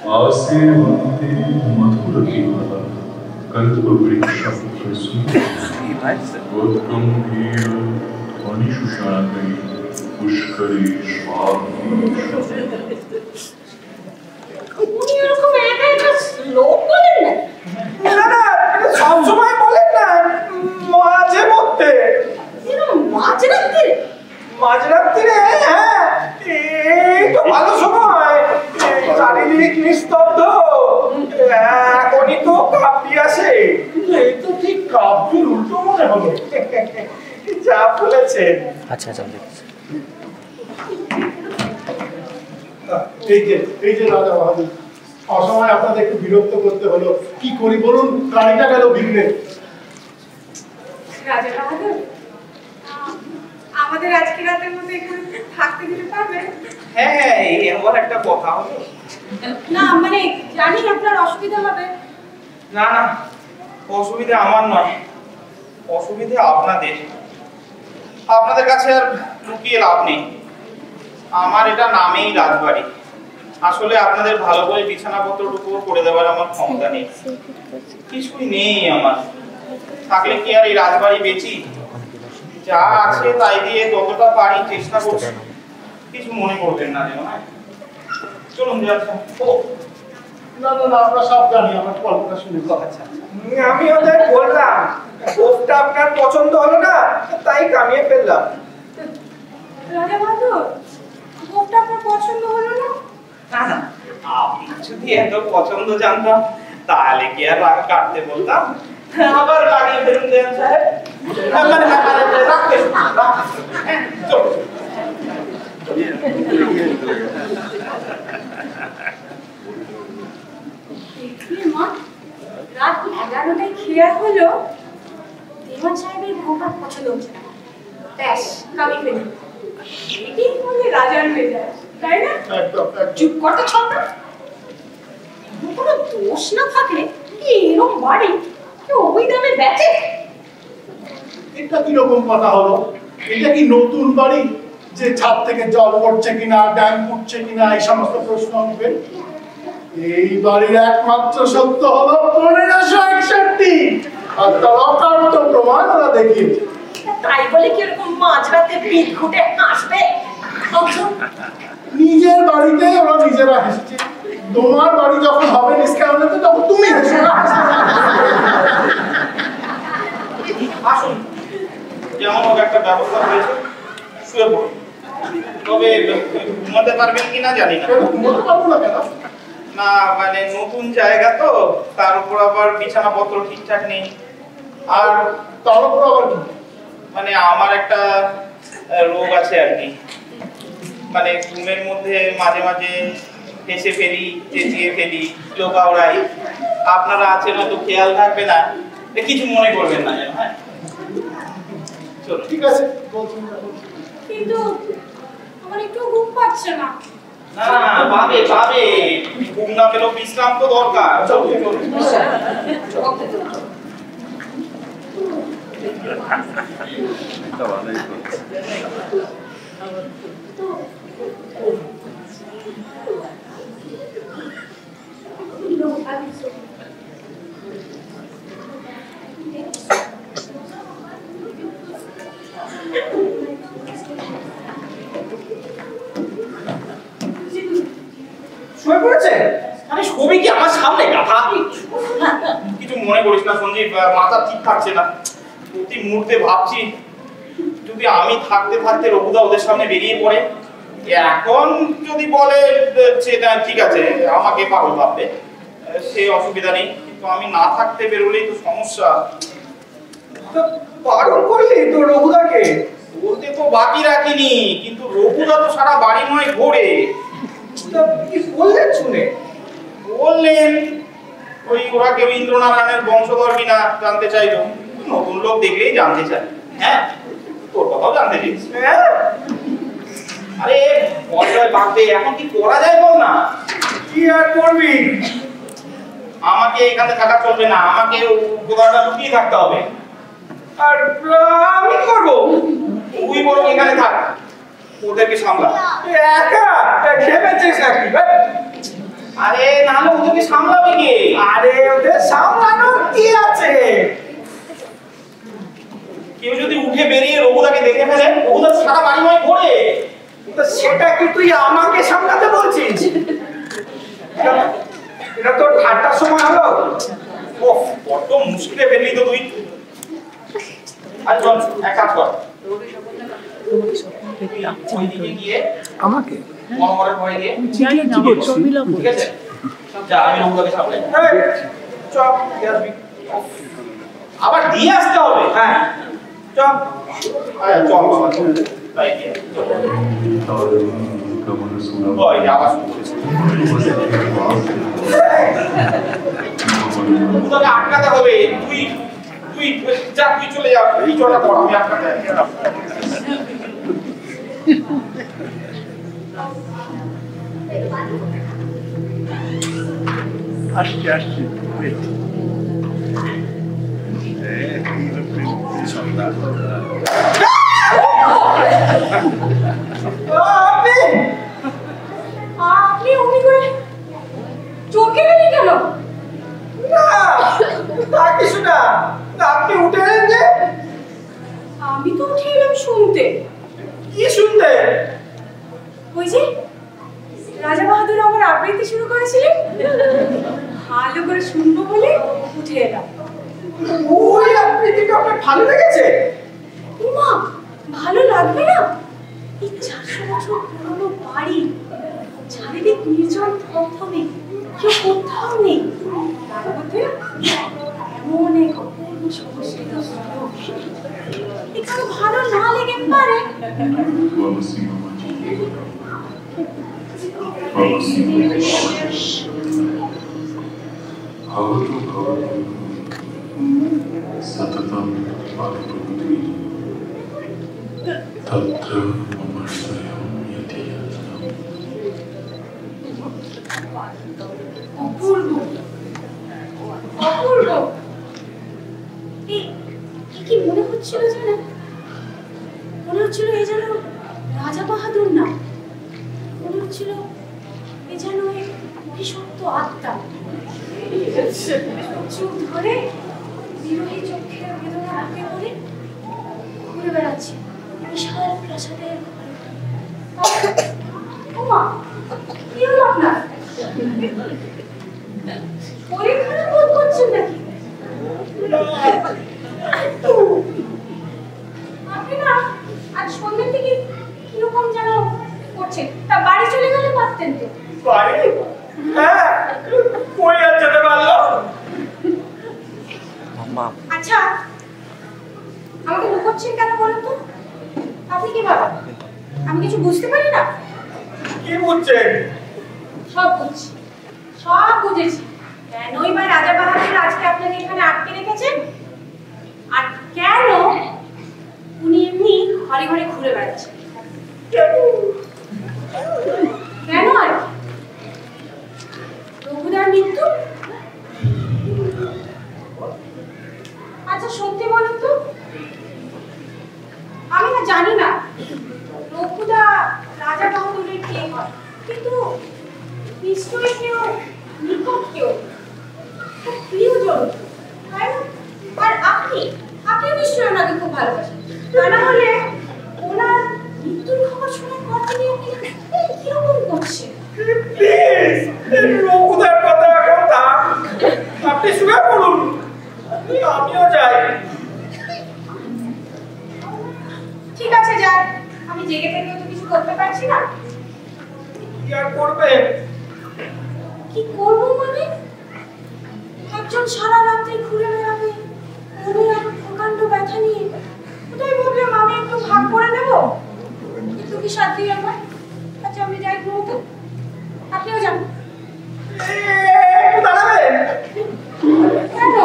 आसे वंदे मधुर कीर्तन कल्पवृक्षं प्रसूतिगम्भीर ध्वनिशुशाकै पुष्करे উনি এরকম একা শ্লোক বলেন না? না, এটা সবসময় বলেন না, মাঝে মধ্যে। মাঝরাত্রিরে? হ্যাঁ, এই তো ভালো সময়, চারিদিক নিস্তব্ধ, এখনই তো কাঁপি আসে। এই তো ঠিক কাব্যের উল্টো মনে হলো। যা বলেছেন। আচ্ছা এই যে রাজা বাহাদুর, অসময় আপনাদের একটু বিরক্ত করতে হলো, কি করি বলুন? গাড়িটা গেল বিঘ্নে। রাজা বাহাদুর, আমাদের আজকে রাতের মধ্যে এখানে থাকতে দিতে পারবেন? হ্যাঁ, এমন একটা কথা হলো। না মানে জানি আপনার অসুবিধা হবে। না, অসুবিধা আমার নয়, অসুবিধা আপনাদের কাছে আর লুকিয়ে লাভ নেই। আমার এটা নামেই রাজবাড়ি, আসলে আপনাদের ভালো করে বিছানাপত্রটুকু করে দেওয়ার আমার ক্ষমতা নেই, কিছুই নেই আমার। থাকলে কি আর এই রাজবাড়ি বেচি? যা আছে তাই দিয়ে যতটা পারি চেষ্টা করছি। কিছু মনে করবেন না যেন। চলুন যাচ্ছি। না, আমরা সব জানি, আমার গল্পটা শুনে। আচ্ছা, আমি ওদের বললাম গোফটা আপনার পছন্দ হলো না, তাই কামিয়ে ফেললাম। রাজা বাহাদুর, গোফটা আপনার পছন্দ হলো না? না, আপনি যদি এত পছন্দ জানতাম তাহলে কি আর রাগ কাটতে বলতাম? আবার লাগিয়ে ফেলুন দেন সাহেব। রাখতে চলো। রাত 11টায় খেয়া হলো, দেওয়ান সাহেবের গোফটা পছন্দ হচ্ছে না, ব্যাস কামিয়ে ফেলুন। এটাই বলে রাজার মেজাজ, তাই না? চুপ করতে ছটা। কোনো দোষ না থাকলে কি এরকম বাড়ি কেউ ওই দামে বেচে? এটা কিরকম কথা হলো? এটা কি নতুন বাড়ি যে ছাদ থেকে জল পড়ছে কিনা, ড্যাম উঠছে কিনা এই সমস্ত প্রশ্ন উঠবে? এই বাড়ির একমাত্র সত্য হলো 1561, আর তার অকার্য প্রমাণ ওরা দেখিয়েছে। তাই বলে কি এরকম মাঝরাতে পিঠ ঘুটে হাসবে? নিজের বাড়িতে ওরা নিজেরা হেসেছে, তোমার বাড়ি যখন হবে নিষ্কারণে তখন তুমি হেসে আসুন, যেমন হোক একটা ব্যবস্থা হয়েছে, শুয়ে পড়ুন। তবে ঘুমাতে পারবেন কিনা জানি না। ঘুমাতে পারবো না কেন? না মানে নতুন জায়গা তো, তার উপর আবার বিছানাপত্র ঠিকঠাক নেই। আর তার উপর আবার কি? মানে আমার একটা রোগ আছে আর কি, মানে ঘুমের মধ্যে মাঝে মাঝে হেসে ফেলি, চেঁচিয়ে ফেলি, লোকা ওড়াই। আপনারা আছেন হয়তো খেয়াল থাকবে না, কিছু মনে করবেন না যেন। হ্যাঁ চলো ঠিক আছে, কিন্তু আমার একটু ঘুম পাচ্ছে না। না পাবে পাবে, ঘুম না পেলেও বিশ্রাম তো দরকার। চলো শুয়ে পড়েছে? আরে ছবি কি আমার সামনে গাধা? কিছু মনে করিস না সঞ্জীব, মাথা ঠিক থাকছে না। প্রতি মুহূর্তে ভাবছি যদি আমি থাকতে থাকতে রঘুদা ওদের সামনে বেরিয়ে পড়ে। এখন যদি বলে সেটা ঠিক আছে, আমাকে পাগল ভাববে, সে অসুবিধা নেই, কিন্তু আমি না থাকতে বেরোলেই তো সমস্যা। পাগল করলি তো রঘুদাকে? বলতে তো বাকি রাখিনি, কিন্তু রঘুদা তো সারা বাড়ি নয় ঘোরে। কি বললেন শুনে? বললেন ওই ওরা কেউ ইন্দ্রনারায়ণের বংশধর কিনা জানতে চাইলো। নতুন লোক দেখলেই জানতে চাই। হ্যাঁ তোর কথাও জানতে চাইছি। আরে পর্যায় বাঁধবে, এখন কি করা যায় বল না? কি আর করবি? আমাকে এখানে থাকা চলবে না, আমাকে গোদাটা লুকিয়ে থাকতে হবে। আর আমি করবো? তুই বরং এখানে থাক, ওদেরকে সামলা। একা খেপেছিস নাকি? আরে নাহলে ওদেরকে সামলাবে কে? আরে ওদের সামলানোর কি আছে? কেউ যদি উঠে বেরিয়ে রঘুদাকে দেখে ফেলে, রঘুদা সারা বাড়ি নয় ঘোরে। সেটা কি তুই আমাকে সামলাতে বলছিস? এটা তোর ঠাট্টার সময় হলো? ওহ বড্ড মুশকিলে ফেললি তো তুই। আরে চল এক কাজ কর, ওইদিকে গিয়ে আমাকে মনোহরের ভয় দিয়ে ঠিক আছে, যা আমি রঘুদাকে সামলাই। চল দিয়ে আসবি। আবার দিয়ে আসতে হবে? হ্যাঁ চল। আরে চল বাবা চল, তাই দিয়ে চল। ওই আবার শুরু করেছে। রঘুদাকে আটকাতে হবে। তুই তুই যা, তুই চলে যা, এই চলটা কর, আমি আটকাতে আসছে আসছে আপনি অমনি করে চোখে গেলেন কেন? না তা কিছু না, আপনি উঠে এলেন যে? আমি তো উঠে এলাম শুনতে। কি শুনতে? ওই যে রাজা বাহাদুর আমার আবৃত্তি শুরু করেছিলেন, ভালো করে শুনবো বলে উঠে এলাম। ওই আবৃত্তিটা আপনার ভালো লেগেছে? মা ভালো লাগবে না? এই 400 বছর পুরনো বাড়ি, চারিদিক নির্জন থমথমে, কেউ কোথাও নেই, তার মধ্যে এমন এক অপূর্ব সংস্কৃত সুযোগ। এখানে ভালো না লেগে পারে? सततं पावति तत्र मम स्वयं यतीयतम् অপূর্ব অপূর্ব। কি মনে হচ্ছিল জানেন? মনে হচ্ছিল এই যেন রাজা বাহাদুর না, মনে হচ্ছিল এই যেন অভিশপ্ত আত্মা চোখ ধরে বিরোহী চোখের বেদনা বুকে ধরে ঘুরে বেড়াচ্ছে বিশাল প্রাসাদের ঘরে। ওমা, কি হলো আপনার? শরীর খারাপ বোধ করছেন নাকি? আপনি না আজ সন্ধ্যের থেকে কিরকম যেন করছেন, তা বাড়ি চলে গেলে পারতেন তো। বাড়ি? হ্যাঁ, কই আর যেতে পারলো? আচ্ছা, আমাকে লুকোচ্ছেন কেন বলুন তো? আপনি কি ভাবেন আমি কিছু বুঝতে পারি না? কি বুঝছেন? সব বুঝছি, সব বুঝেছি। কেনই বা রাজা বাহাদুর আজকে আপনাকে এখানে আটকে রেখেছেন, আর কেন উনি এমনি ঘরে ঘরে ঘুরে বেড়াচ্ছেন। কেন আর রঘুদার মৃত্যু? আচ্ছা সত্যি বলুন তো, আমি না জানি না রঘুদা রাজা বাহাদুরের কে হয়, কিন্তু নিশ্চয়ই কেউ নিকট, কেউ খুব প্রিয়জন, তাই না? আর আপনিও নিশ্চয়ই ওনাকে খুব ভালোবাসেন, তা না হলে ওনার মৃত্যুর খবর শোনার পর থেকে আপনি কিরকম করছেন? প্লিজ, রঘুদার কথা এখন থাক, আপনি শুয়ে পড়ুন, আমিও যাই। ঠিক আছে, যান। আমি জেগে থেকেও তো কিছু করতে পারছি না। কি আর করবে? কি করব মানে? একজন সারা রাত্রি ঘুরে বেড়াবে মনে এক প্রকাণ্ড ব্যথা নিয়ে, ওটাই ভাবলাম আমি একটু ভাগ করে নেব, কিন্তু কি সাধ্য আমার। আচ্ছা আমি যাই ঘুমোতে, আপনিও যান। একটু দাঁড়াবেন? কেন?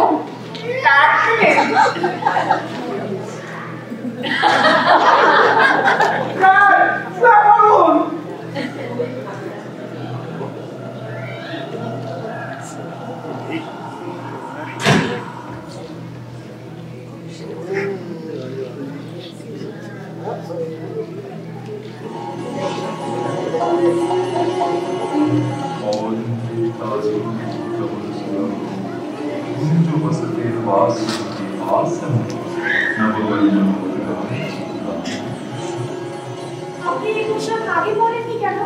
আপনি এই পোশাক আগে পরেননি কেন?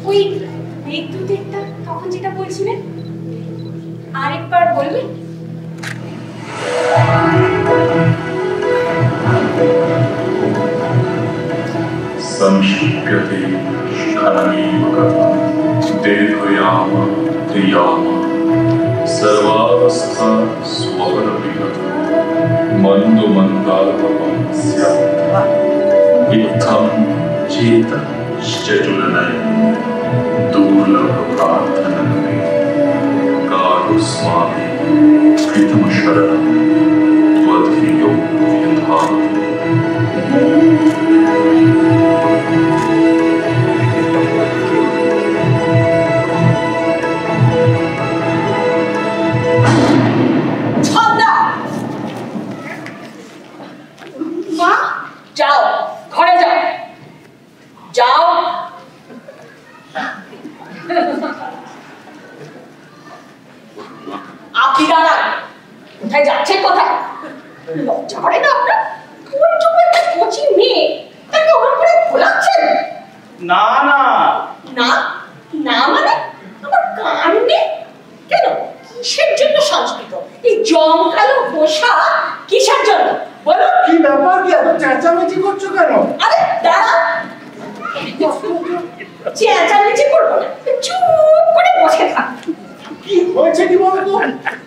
ওই মেঘদূতেরটা তখন যেটা বলছিলেন আরেকবার বলবেন? संक्षिप्यते खननेव कथं दीर्घयाम क्रियाम सर्वावस्था स्वप्नविगतं मन्दो मन्दाल्पं स्यात् इत्थं चेतश्चतुर्नयं दुर्लभप्रार्थनं मे कारुस्माभिः कृतमशरणं त्वद्वियो यथात् যাও ঘরে যাও, যাও। আপনি দাঁড়ান, কোথায় যাচ্ছেন? কোথায়? লজ্জা করে না আপনার? ওইটুকু একটা কচি মেয়ে, তাকে ওরকম করে ভোলাচ্ছেন? না না না না মানে আমার কান নেই কেন? কিসের জন্য সংস্কৃত? এই জমকালো পোশাক কিসের জন্য বলো? কি ব্যাপার, কি এত চেঁচামেচি করছো কেন? আরে দাঁড়া, চেঁচামেচি করবো না, চুপ করে বসে থাক। কি হয়েছে কি বলতো?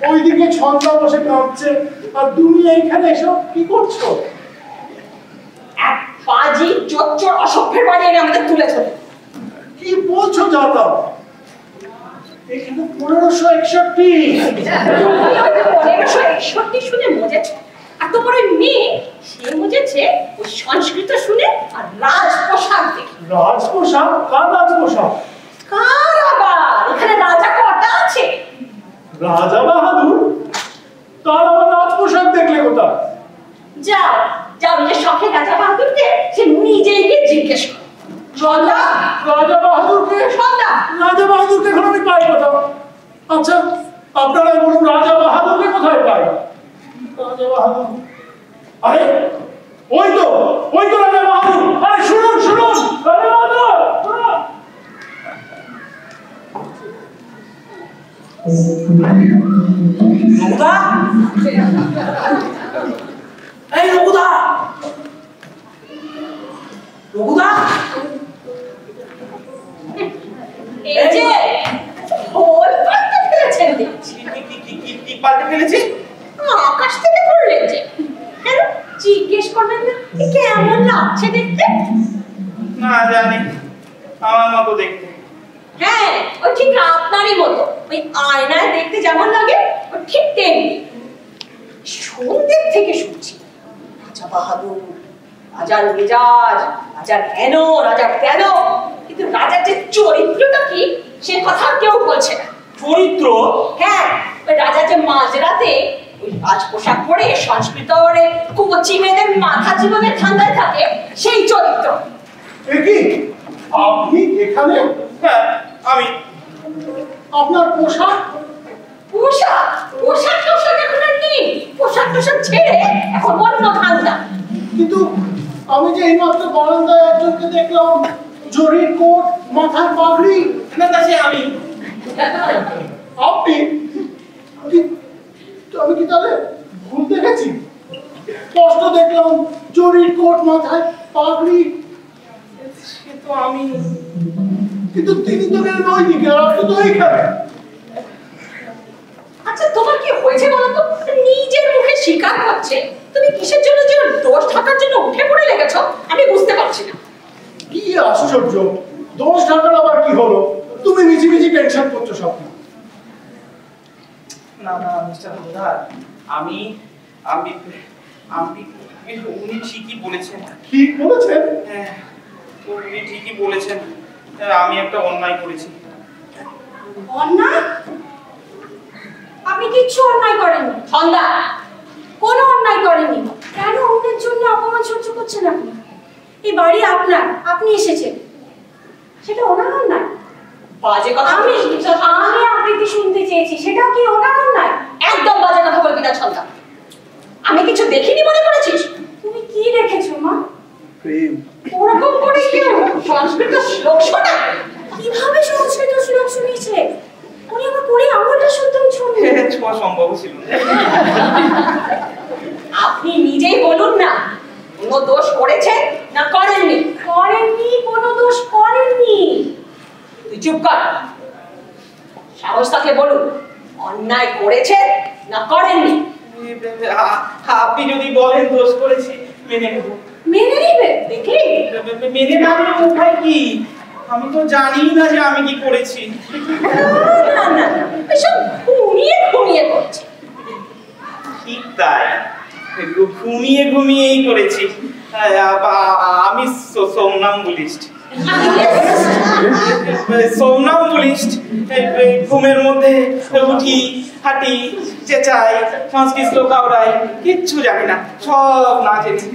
ওইদিকে ছন্দা বসে কাঁদছে আর তুমি এইখানে এসব কি করছো? এক পাজি চোর অসভ্যের বাড়ি এনে আমাদের তুলে ধরে। কি বলছো দাদা? এখানে 1561 1561 শুনে মজেছে, আর তোমার ওই মেয়ে সে মজেছে ওই সংস্কৃত শুনে আর রাজ পোশাক দেখে। রাজপোশাক? কার রাজপোশাক? রাজা বাহাদুর? তার আবার রাজ পোশাক দেখলে কোথায়? যাও যাও, যে শখে রাজা বাহাদুরকে সে নিজেই গিয়ে জিজ্ঞেস করো। সন্ধ্যা, রাজা বাহাদুরকে? সন্ধ্যা, রাজা বাহাদুরকে এখন আমি পাই কোথাও? আচ্ছা আপনারা বলুন, রাজা বাহাদুরকে কোথায় পাই? রাজা বাহাদুর, আরে ওই তো রাজা বাহাদুর। আরে শুনুন শুনুন, রাজা বাহাদুর নকুদা, এই নকুদা, নকুদা, এই যে ওই পাল্টে ফেলেছেন দেখছি। কি পাল্টে ফেলেছি? আকাশ থেকে পড়লেন যে, কেন জিজ্ঞেস করবেন না কেমন লাগছে দেখতে? না জানি, আমার মতো দেখতে। হ্যাঁ, ওই ঠিক আপনারই মতো। ওই আয়নায় দেখতে যেমন লাগে ওই ঠিক তেমনি। সন্ধ্যের থেকে শুনছি রাজা বাহাদুর, রাজার মেজাজ, রাজার হেন, রাজার তেন, কিন্তু রাজার যে চরিত্রটা কি সে কথা কেউ বলছে না। চরিত্র? হ্যাঁ, ওই রাজা যে মাঝরাতে ওই রাজ পোশাক পরে সংস্কৃত ওরে কুচি মেয়েদের মাথা জীবনের ঠান্ডায় থাকে, সেই চরিত্র। কি আপনি এখানে? হ্যাঁ আমি। আপনার পোশাক? পোশাক এখন আর নেই। পোশাক ছেড়ে এখন অন্য ঠান্ডা। কিন্তু আমি যে এইমাত্র বারান্দায় একজনকে দেখলাম, জরির কোট, মাথায় পাগড়ি। না সে আমি। আপনি? আমি কি তাহলে ভুল দেখেছি? স্পষ্ট দেখলাম জরির কোট, মাথায় পাগড়ি। সে তো আমি। কিন্তু তিনি তো গেলেন ওইদিকে, আর আপনি তো এইখানে। আচ্ছা তোমার কি হয়েছে বলো তো? নিজের মুখে স্বীকার করছে। তুমি কিসের জন্য যে দোষ ঢাকার জন্য উঠে পড়ে লেগেছো আমি বুঝতে পারছি না। কি আশ্চর্য, দোষ ঢাকার আবার কি হলো? তুমি মিছিমিছি টেনশন করছো সব। না মিস্টার হালদার, আমি উনি ঠিকই বলেছেন। ঠিক বলেছেন? হ্যাঁ, উনি ঠিকই বলেছেন। আমি একটা অন্যায় করেছি। অন্যায়? আপনি কিচ্ছু অন্যায় করেননি। সন্ধ্যা, কোনো অন্যায় করেননি। কেন অন্যের জন্য অপমান সহ্য করছেন আপনি? এই বাড়ি আপনার, আপনি এসেছেন, সেটা ওনার অন্যায়? বাজে কথা। আমি আবৃত্তি শুনতে চেয়েছি, সেটা কি ওনার অন্যায়? একদম বাজে কথা বলবি না সন্ধ্যা। আমি কিছু দেখিনি মনে করেছিস? তুমি কি দেখেছো মা? প্রেম। ওরকম করে কি সংস্কৃত শ্লোক শোনা? কিভাবে সংস্কৃত শ্লোক শুনিয়েছে? উনি আমার পড়ে আঙুলটা শুনতেন শুনুন। ছোঁয়া সম্ভব ছিল। আপনি নিজেই বলুন না, কোনো দোষ করেছেন না করেননি? করেননি, কোনো দোষ করেননি। তুই চুপ কর। সাহস থাকলে বলুন, অন্যায় করেছেন না করেননি? আপনি যদি বলেন দোষ করেছি, মেনে নেব। মেনে নিবে? দেখি মেনে না নিলে উপায় কি? আমি তো জানি না যে আমি কি করেছি। না এসব ঘুমিয়ে করছে। ঠিক তাই, ঘুমিয়েই করেছি। আমি সোমনাম্বুলিস্ট। ঘুমের মধ্যে উঠি, হাঁটি, চেঁচাই, সংস্কৃত শ্লোক আওড়াই, কিচ্ছু জানি না, সব না জেনে।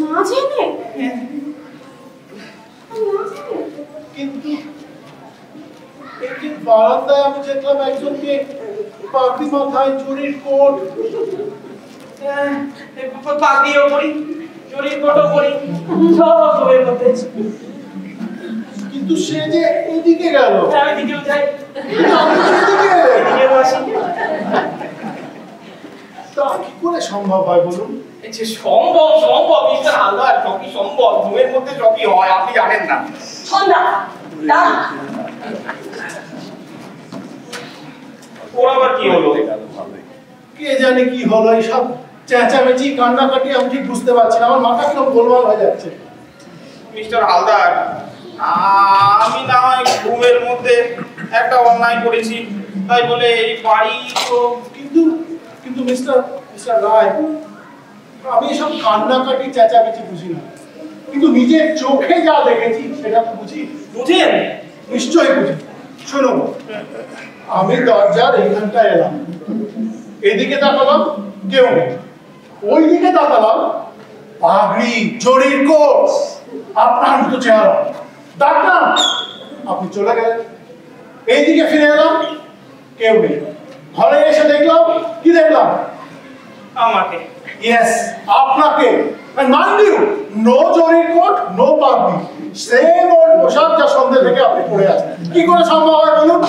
না জেনে? কিন্তু একদিন বারান্দায় আমি দেখলাম একজনকে পাগড়ি মাথায়, জরির কোট। পাগড়িও পরি, জরির কোটও পরি, সব ঘুমের মধ্যে। কিন্তু সে যে এদিকে গেল। এদিকেও যাই, এদিকেও আসি। তা কি করে সম্ভব হয় বলুন? সম্ভব মিস্টার হালদার, সবই সম্ভব। ঘুমের মধ্যে সবই হয়, আপনি জানেন না। ওর আবার কি হলো? কে জানে কি হলো? এইসব চেঁচামেচি, কান্নাকাটি আমি ঠিক বুঝতে পারছি না। আমার মাথা কিরকম গোলমাল হয়ে যাচ্ছে। মিস্টার হালদার, আমি না হয় ঘুমের মধ্যে একটা অন্যায় করেছি, তাই বলে এই বাড়ি তো। কিন্তু মিস্টার রায়, আমি এসব কান্নাকাটি, চেঁচামেচি বুঝি না, কিন্তু নিজের চোখে যা দেখেছি সেটা তো বুঝি। বুঝেন? নিশ্চয়ই বুঝি। শোনো, আমি দরজার এইখানটায় এলাম, এদিকে তাকালাম কেউ নেই, ওই দিকে তাকালাম পাগড়ি জরির কোট আপনার মতো চেহারা, ডাক্তার আপনি চলে গেলেন। এইদিকে ফিরে এলাম কেউ নেই, ঘরে এসে দেখলাম কি দেখলাম? আমাকে। ইয়েস আপনাকে। And mind you, no জরির কোট, no পাগড়ি, সেম ওল্ড পোশাক যা সন্ধ্যে থেকে আপনি পরে আছেন। কি করে সম্ভব হয় বলুন?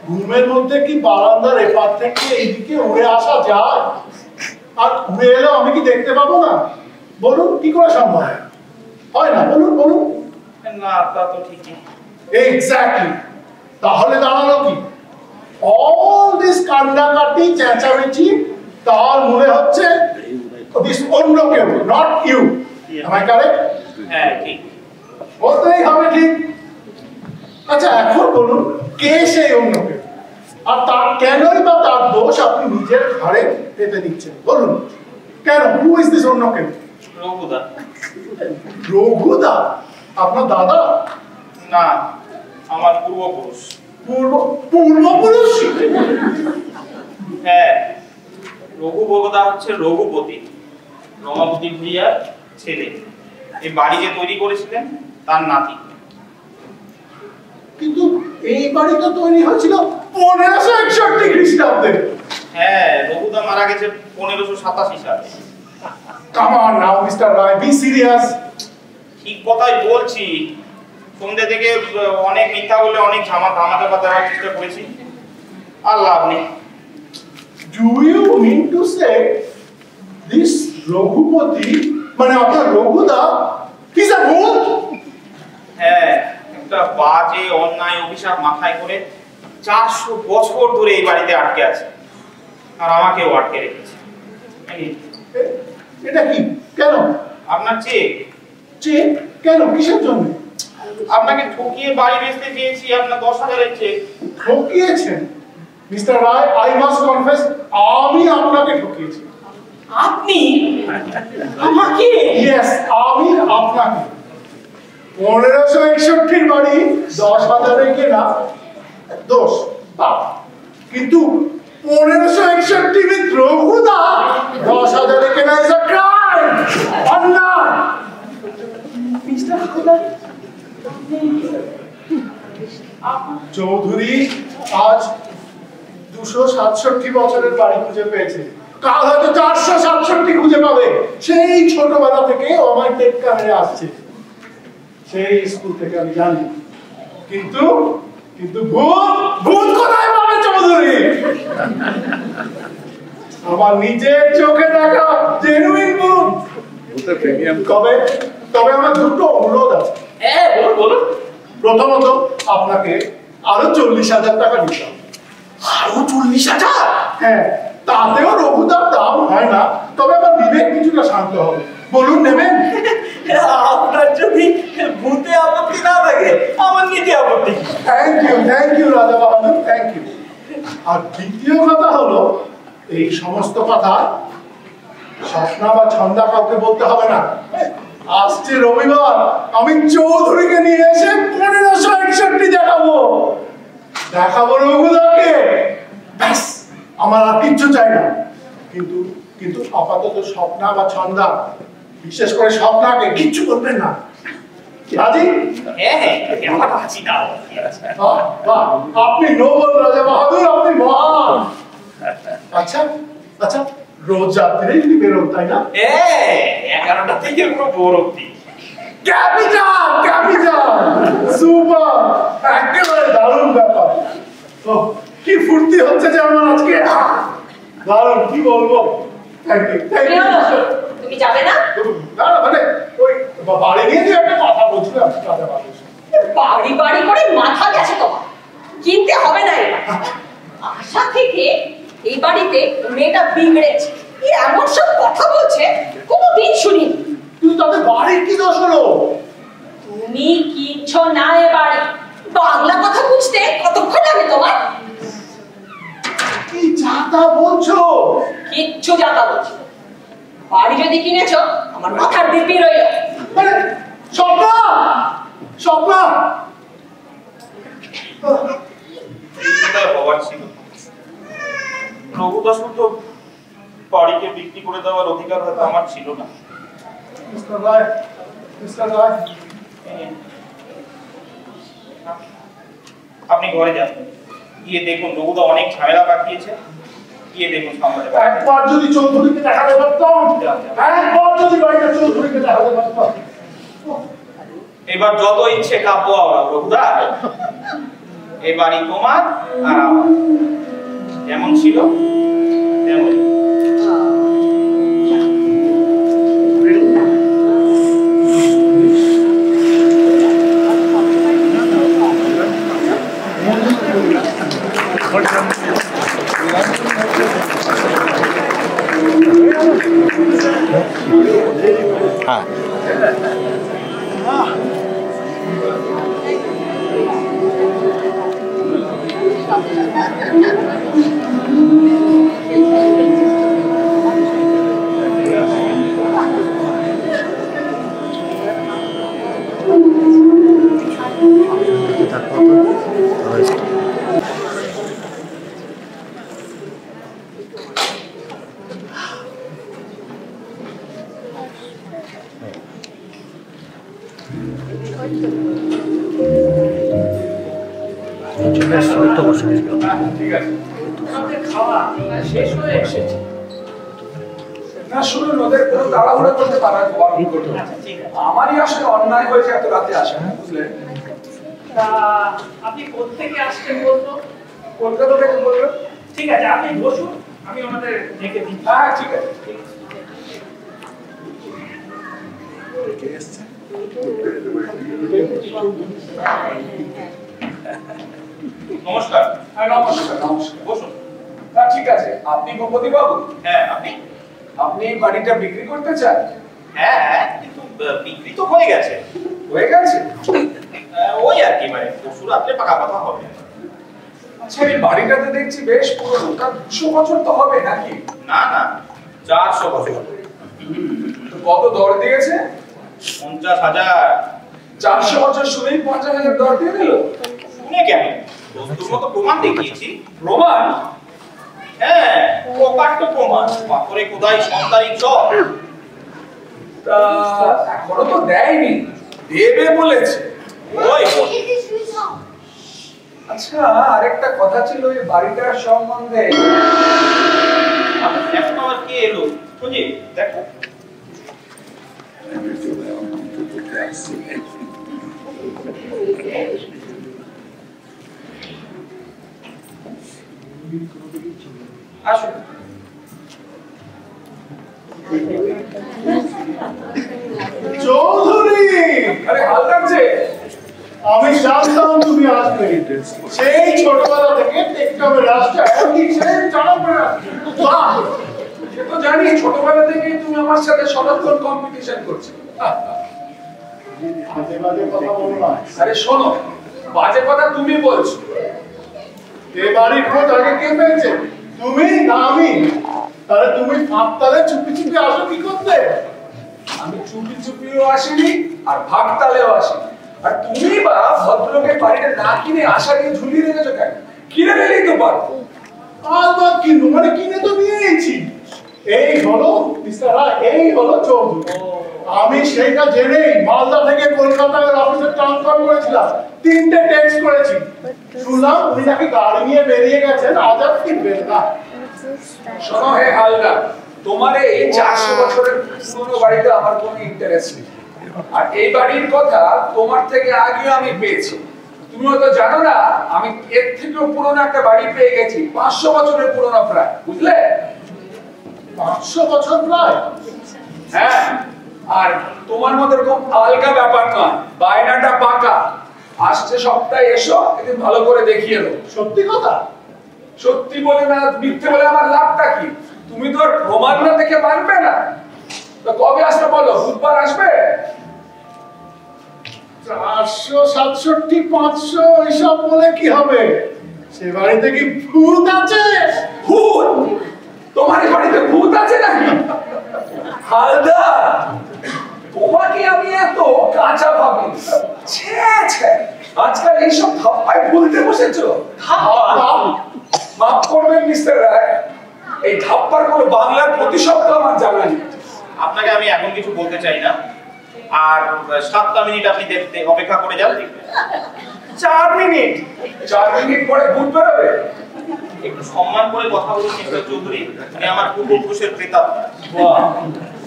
ঘুমের মধ্যে কি বারান্দার এপার থেকে এইদিকে উড়ে আসা যায়? আর উড়ে এলেও আমি কি দেখতে পাবো না? বলুন কি করে সম্ভব হয়? না বলুন বলুন। না তা তো ঠিকই। এক্স্যাক্টলি। তাহলে দাঁড়ালো কি? অল দিস কান্ডাকাটি চেঁচামেচি তার মনে হচ্ছে দিস অন্য কেউ, not you. Am I correct? হ্যাঁ ঠিক। বলতেই হবে ঠিক। আচ্ছা এখন বলুন কে সেই অন্য কেউ, আর তার কেনই বা তার দোষ আপনি নিজের ঘাড়ে পেতে দিচ্ছেন? বলুন কেন? হু ইজ দিস অন্য কেউ? রঘুদা। রঘুদা আপনার দাদা? না, আমার পূর্বপুরুষ। পূর্বপুরুষ? হ্যাঁ, রঘু বগদা হচ্ছে রঘুপতি, রমাপতি ভূঁইয়ার ছেলে। এই বাড়ি যে তৈরি করেছিলেন তার নাতি। কিন্তু এই বাড়িটা তৈরি হয়েছিল 1561 খ্রিস্টাব্দে। হ্যাঁ, রঘুদা মারা গেছে 1587 সালে। Come on now, Mr. Rai, be serious. ঠিক কথাই বলছি। সন্ধ্যে থেকে অনেক মিথ্যা বলে অনেক ধামাচাপা দেওয়ার চেষ্টা করেছি, আর লাভ নেই। Do you mean to say this Raghupati মানে আপনার রঘুদা is a ভূত? হ্যাঁ, একটা বাজে অন্যায় অভিশাপ মাথায় করে 400 বছর ধরে এই বাড়িতে আটকে আছে, আর আমাকেও আটকে রেখেছে। এটা কি? কেন? আপনার চেক। চেক কেন? কিসের জন্য? আপনাকে ঠকিয়ে বাড়ি বেচতে চেয়েছি, আপনার 10,000-এর চেক। ঠকিয়েছেন? Mister Roy, I must confess, আমি আপনাকে ঠকিয়েছি। আপনি আমাকে? ইয়েস, আমি আপনাকে। 1561 বাড়ি 10,000-এ কেনা দোষ পাপ, কিন্তু 1561 with রঘুদা 10,000-এ কেনা ইজ আ ক্রাইম, অন্যায়। চৌধুরী আজ 267 বছরের বাড়ি খুঁজে পেয়েছে, কাল হয়তো 467 খুঁজে পাবে। সেই ছোটবেলা থেকে আমার টেক্কা মেরে আসছে, সেই স্কুল থেকে আমি জানি। কিন্তু কিন্তু ভূত ভূত কোথায় পাবে চৌধুরী? আমার নিজের চোখে দেখা জেনুইন ভূত। ভূতের প্রিমিয়াম কবে? তবে আমার দুটো অনুরোধ আছে। হ্যাঁ বলুন বলুন। প্রথমত আপনাকে আরো 40,000 টাকা দিতে হবে। আরো 40,000? হ্যাঁ, তাতেও রঘুদার দাম হয় না, তবে আমার বিবেক কিছুটা শান্ত হবে। বলুন নেবেন? আপনার যদি ভূতে আপত্তি না থাকে, আমার নিজে আপত্তি। থ্যাংক ইউ রাজা বাহাদুর, থ্যাংক ইউ। আর দ্বিতীয় কথা হলো, এই সমস্ত কথা স্বপ্না বা ছন্দা কাউকে বলতে হবে না। আসছে রবিবার আমি চৌধুরীকে নিয়ে এসে 1561 দেখাবো রঘুদাকে। ব্যাস, আমার আর কিচ্ছু চাই না। কিন্তু কিন্তু আপাতত স্বপ্না বা ছন্দা, বিশেষ করে স্বপ্নাকে কিচ্ছু করবেন না। রাজি? হ্যাঁ হ্যাঁ, আমার রাজি দাও। বাহ, আপনি নোবেল রাজা বাহাদুর, আপনি মহান। আচ্ছা আচ্ছা, রোজ রাত্রে যদি বেরোন তাই না? হ্যাঁ, 11টা থেকে পুরো ভোর অবধি। ক্যাপিটাল সুপার, একেবারে দারুণ ব্যাপার। তো কি ফুর্তি হচ্ছে যে আমার আজকে, দারুণ, কি বলবো। Thank you. তুমি যাবে না? না মানে ওই বাড়ি নিয়ে যে একটা কথা বলছিলাম রাজা বাহাদুর। বাড়ি বাড়ি করে মাথা গেছে তোমার, কিনতে হবে না এটা। আশা থেকে এই বাড়িতে মেয়েটা বিগড়েছে, এমন সব কথা বলছে কোনোদিন শুনিনি। কিন্তু তাতে বাড়ির কি দোষ হলো? তুমি কিচ্ছু না, এ বাড়ি বাংলা কথা বুঝতে কতক্ষণ লাগে তোমার? কি যাতা বলছো? কিচ্ছু যাতা বলছো। বাড়ি যদি কিনেছো, আমার মাথার দিব্যি রইল। স্বপ্না, স্বপ্না, হবার ছিল। রঘুদাসপুর তো বাড়িকে বিক্রি করে দেওয়ার অধিকার হয়তো আমার ছিল না। মিস্টার রায়, আপনি ঘরে যান, গিয়ে দেখুন রঘুদা অনেক ঝামেলা পাঠিয়েছে, গিয়ে দেখুন সামনে। একবার যদি চৌধুরীকে দেখাতে পারতাম, একবার যদি বাড়িটা চৌধুরীকে দেখাতে পারতাম। এবার যত ইচ্ছে কাব্য আমরা রঘুদা, এই বাড়ি তোমার আর আমার, যেমন ছিল তেমন। হ্যাঁ আমারই আসলে অন্যায় হয়েছে এত রাতে আসা, বুঝলেন? আপনি কোথেকে আসছেন বলতো? কলকাতা থেকে বলবেন? ঠিক আছে, আপনি বসুন, আমি ওনাদের ডেকে দিই। হ্যাঁ ঠিক আছে। নমস্কার। হ্যাঁ নমস্কার, নমস্কার, বসুন। ঠিক আছে। আপনি ভূপতি বাবু? হ্যাঁ, আপনি? আপনি বাড়িটা বিক্রি করতে চান? হ্যাঁ, কিন্তু বিক্রি তো হয়ে গেছে। হয়ে গেছে? ওই আর কি, মানে পরশু রাত্রে পাকা কথা হবে। আচ্ছা, এই বাড়িটাতে দেখছি বেশ পুরনো, তার 200 বছর তো হবে নাকি? না না, 400 বছর। তো কত দর দিয়েছে? 50,000। 400 বছর শুনেই 50,000 দর দিয়ে দিল? শুনে কেন, বস্তুর মতো প্রমাণ দেখিয়েছি। প্রমাণ? হ্যাঁ, প্রকাট্য প্রমাণ, পাথরে খোদাই সন্তানিক সব। তা এখনো তো দেয়নি, দেবে বলেছে। ওই আচ্ছা, আরেকটা কথা ছিল এই বাড়িটার সম্বন্ধে। এখন আবার কে এলো? সঞ্জীব, দেখো। আসুন। চৌধুরী! আরে হালদার যে, আমি জানতাম তুমি আসবে। সেই ছোটবেলা থেকে টেকটামের রাস্তা একই সেম জানা পড়ে আসছে। বাহ! সে তো জানি, ছোটবেলা থেকেই তুমি আমার সাথে সনাতন কম্পিটিশন করছো। বাজে বাজে কথা বলো না। আরে শোনো, বাজে কথা তুমি বলছো। এ বাড়ির খোঁজ আগে কে পেয়েছে? তুমি না আমি? তাহলে তুমি ফাঁকতালে চুপি চুপি আসো কি করতে? আমি চুপি চুপিও আসিনি আর ভাগতালেও আসিনি। আর তুমি বা ভদ্রলোকের বাড়িটা না কিনে আশা নিয়ে ঝুলিয়ে রেখেছো কেন? কিনে নিলেই তো পারো। আবার কিনবো মানে কিনে তো নিয়েছি। এই হলো মিস্টার রায়, এই হলো চৌধুরী। আমি সেইটা জেনেই মালদা থেকে কলকাতার অফিসে ট্রান্সফার করেছিলাম। 3টে টেক্সট করেছি। শুনলাম উনি নাকি গাড়ি নিয়ে বেরিয়ে গেছেন, আজ আর ফিরবেন না। শোনো হে হালদার, তোমার এই 400 বছরের পুরনো বাড়িতে আমার কোনো ইন্টারেস্ট নেই। আর এই বাড়ির কথা তোমার থেকে আগে আমি পেয়েছি। তুমি হয়তো জানো না, আমি এর থেকেও পুরনো একটা বাড়ি পেয়ে গেছি, 500 বছরের পুরনো প্রায়, বুঝলে? 500 বছর প্রায়? হ্যাঁ, আর তোমার মতো এরকম আলগা ব্যাপার নয়, বায়নাটা পাকা। আসছে সপ্তাহে এসো, একদিন ভালো করে দেখিয়ে দেবো। সত্যি কথা? সত্যি বলে না মিথ্যে বলে আমার লাভটা কি? তুমি তো আর প্রমাণ না দেখে মানবে না। তো কবে আসবে বলো? বুধবার আসবে? 400, 67, 500 এসব বলে কি হবে? সে বাড়িতে কি ভূত আছে? ভূত? তোমার বাড়িতে ভূত আছে নাকি? হালদার, তোমাকে আমি এত কাঁচা ভাবি। ছে ছে, আজকাল এইসব ভাবপায় বলতে বসেছো? মাফ করবেন মিস্টার রায়, এই ধাপ্পার কোনো বাংলার প্রতিশব্দ আমার জানা নেই। আপনাকে আমি এখন কিছু বলতে চাই না, আর 7টা মিনিট আপনি দেখতে অপেক্ষা করে যান। 4 মিনিট? 4 মিনিট পরে ভূত বেরোবে? একটু সম্মান করে কথা বলুন মিস্টার চৌধুরী, উনি আমার পূর্বপুরুষের প্রেতাত্মা। বাহ,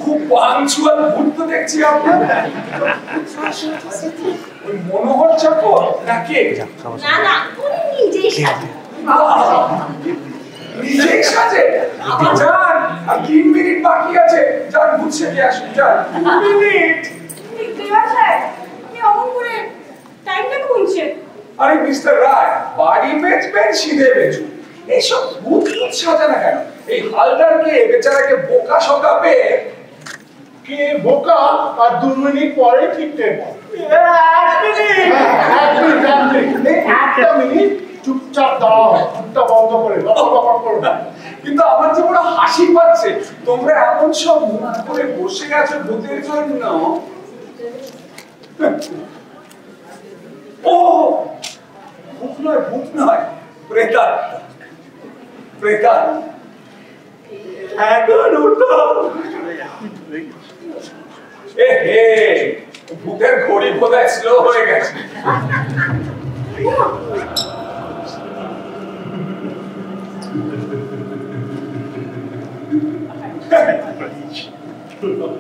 খুব পাঞ্চুয়াল ভূত তো দেখছি আপনার। ওই মনোহর চাকর নাকি? না না, উনি নিজেই সাজে। নিজেই সাজে? যান, আর 3 মিনিট বাকি আছে, যান ভূত সেজে আসুন, যান। 2 মিনিট? দেওয়া যায়, আপনি অমন করে টাইমটা গুনছেন। আরে মিস্টার রায়, বাড়ি বেচবেন সিধে বেচুন, এইসব ভূত সাজে না কেন? এই হালদারকে বেচারাকে বোকা শোকাবে। কে বোকা আর 2 মিনিট পরে ঠিক টের পাবে। 1 মিনিট চুপচাপ দাঁড়াও, মুখটা বন্ধ করে বকর করো না। কিন্তু আমার যে বড় হাসি পাচ্ছে, তোমরা এমন সব মুখ করে বসে গেছো ভূতের জন্য। ও ভূত নয়, ভূত নয়, প্রেতাত্মা, প্রেতাত্মা। এখন উঠো। ভূতের ঘড়ি বোধহয় স্লো হয়ে গেছে।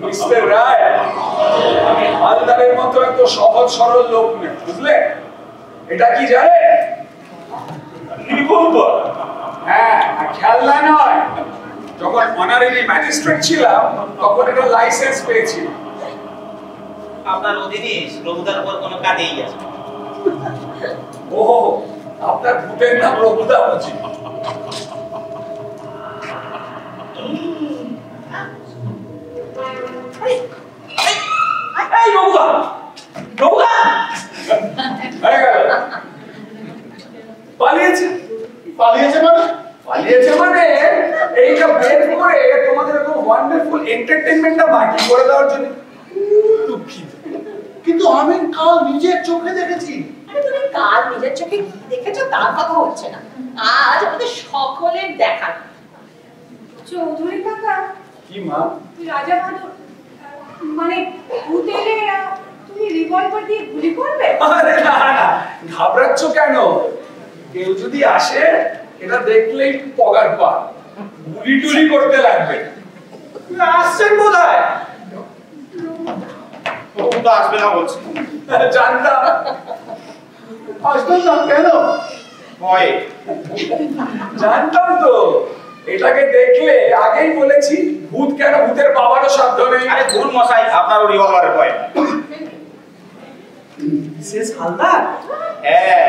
মিস্টার রায়, আমি হালদারের মতো এত সহজ সরল লোক নয়, বুঝলে? এটা কি জানে? রিভলভার। হ্যাঁ, খেলনা নয়। যখন অনারারি ম্যাজিস্ট্রেট ছিলাম তখন এটা লাইসেন্স পেয়েছিল। আপনার অধীনে রঘুদার উপর কোনো কাজেই আছে? ওহো, আপনার ভূতের নাম রঘুদা বুঝি? এই রঘুদা, রঘুদা পালিয়েছে। পালিয়েছে মানে? পালিয়েছে মানে এইটা বের করে তোমাদের এরকম ওয়ান্ডারফুল এন্টারটেইনমেন্টটা বাকি করে দেওয়ার জন্য। দুঃখিত, কিন্তু আমি কাল নিজের চোখে দেখেছি। আরে তুমি কাল নিজের চোখে কি দেখেছো তার কথা হচ্ছে না, আজ আমাদের সকলের দেখা। চৌধুরী কাকা, কি মা? রাজা বাহাদুর মানে ভূত এলে তুমি রিভলভার দিয়ে গুলি করবে? আরে না না, ঘাবড়াচ্ছ কেন? কেউ যদি আসে এটা দেখলেই পগার পা, গুলি টুলি করতে লাগবে। আসছেন বোধহয়। রঘুদা আসবে না বলছে। জানতাম। আসবেন না কেন? ভয়ে। জানতাম তো, এটাকে দেখলে আগেই বলেছি ভূত কেন, ভূতের বাবারও সাধ্য নেই। আরে ভুল মশাই, আপনারও রিভলভারের ভয়। মিসেস হালদার? হ্যাঁ,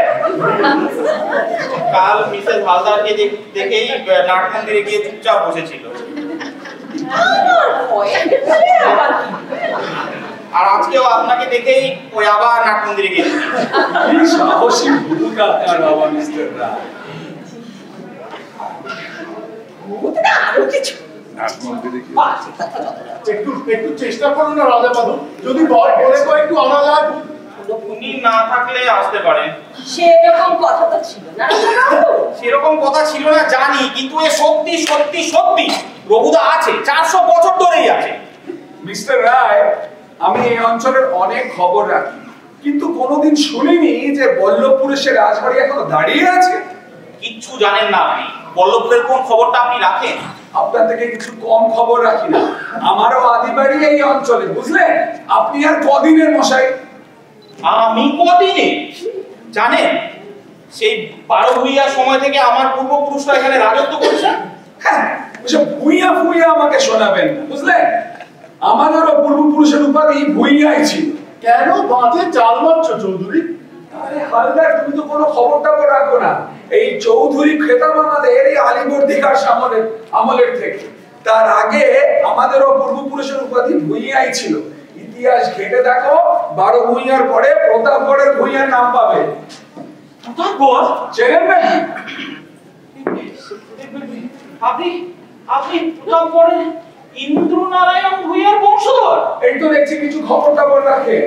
কাল মিসেস হালদারকে দেখেই নাট মন্দিরে গিয়ে চুপচাপ বসেছিল। আর আজকেও আপনাকে দেখেই ওই আবার নাট মন্দিরে গিয়েছে। কি সাহসী ভূত আপনার বাবা মিস্টার রায়। একটু চেষ্টা করুন না রাজা বাবু, যদি বলে একটু আনা যায়। উনি না থাকলে আসতে পারেন। সেরকম কথা তো ছিল না। সেরকম কথা ছিল না জানি, কিন্তু এ সত্যি সত্যি সত্যি রঘুদা আছে, 400 বছর ধরেই আছে। মিস্টার রায়, আমি এই অঞ্চলের অনেক খবর রাখি, কিন্তু কোনোদিন শুনিনি যে বল্লভপুরে সে রাজবাড়ি এখনো দাঁড়িয়ে আছে। কিচ্ছু জানেন না আপনি। বল্লভপুরের কোন খবরটা আপনি রাখেন? আপনার থেকে কিছু কম খবর রাখি না। আমারও আদি বাড়ি এই অঞ্চলে, বুঝলেন? আপনি আর কদিনের মশাই? আমি কদিনে? জানেন, সেই 12 ভূঁইয়ার সময় থেকে আমার পূর্বপুরুষরা এখানে রাজত্ব করেছে। হ্যাঁ, ওসব ভূঁইয়া ফুইয়া আমাকে শোনাবেন, বুঝলেন? আমাদেরও পূর্বপুরুষের উপাধি ভূঁইয়াই ছিল। কেন বাঁধে চাল মারছ চৌধুরী? আরে হালদার, তুমি তো কোনো খবর টবর রাখো না। এই চৌধুরী খেতাব আমাদের এই আলিবর্দী খাস আমলের থেকে। তার আগে আমাদেরও পূর্বপুরুষের উপাধি ভূঁইয়াই ছিল। ইতিহাস ঘেটে দেখো, 12 ভূঁইয়ার পরে প্রতাপগড়ের ভূঁইয়ার নাম পাবে। প্রতাপগড় চেনেন না? আপনি প্রতাপগড়ের ইন্দ্রনারায়ণ ভূঁইয়ার বংশধর? এই তো দেখছি কিছু খবর টবর রাখে।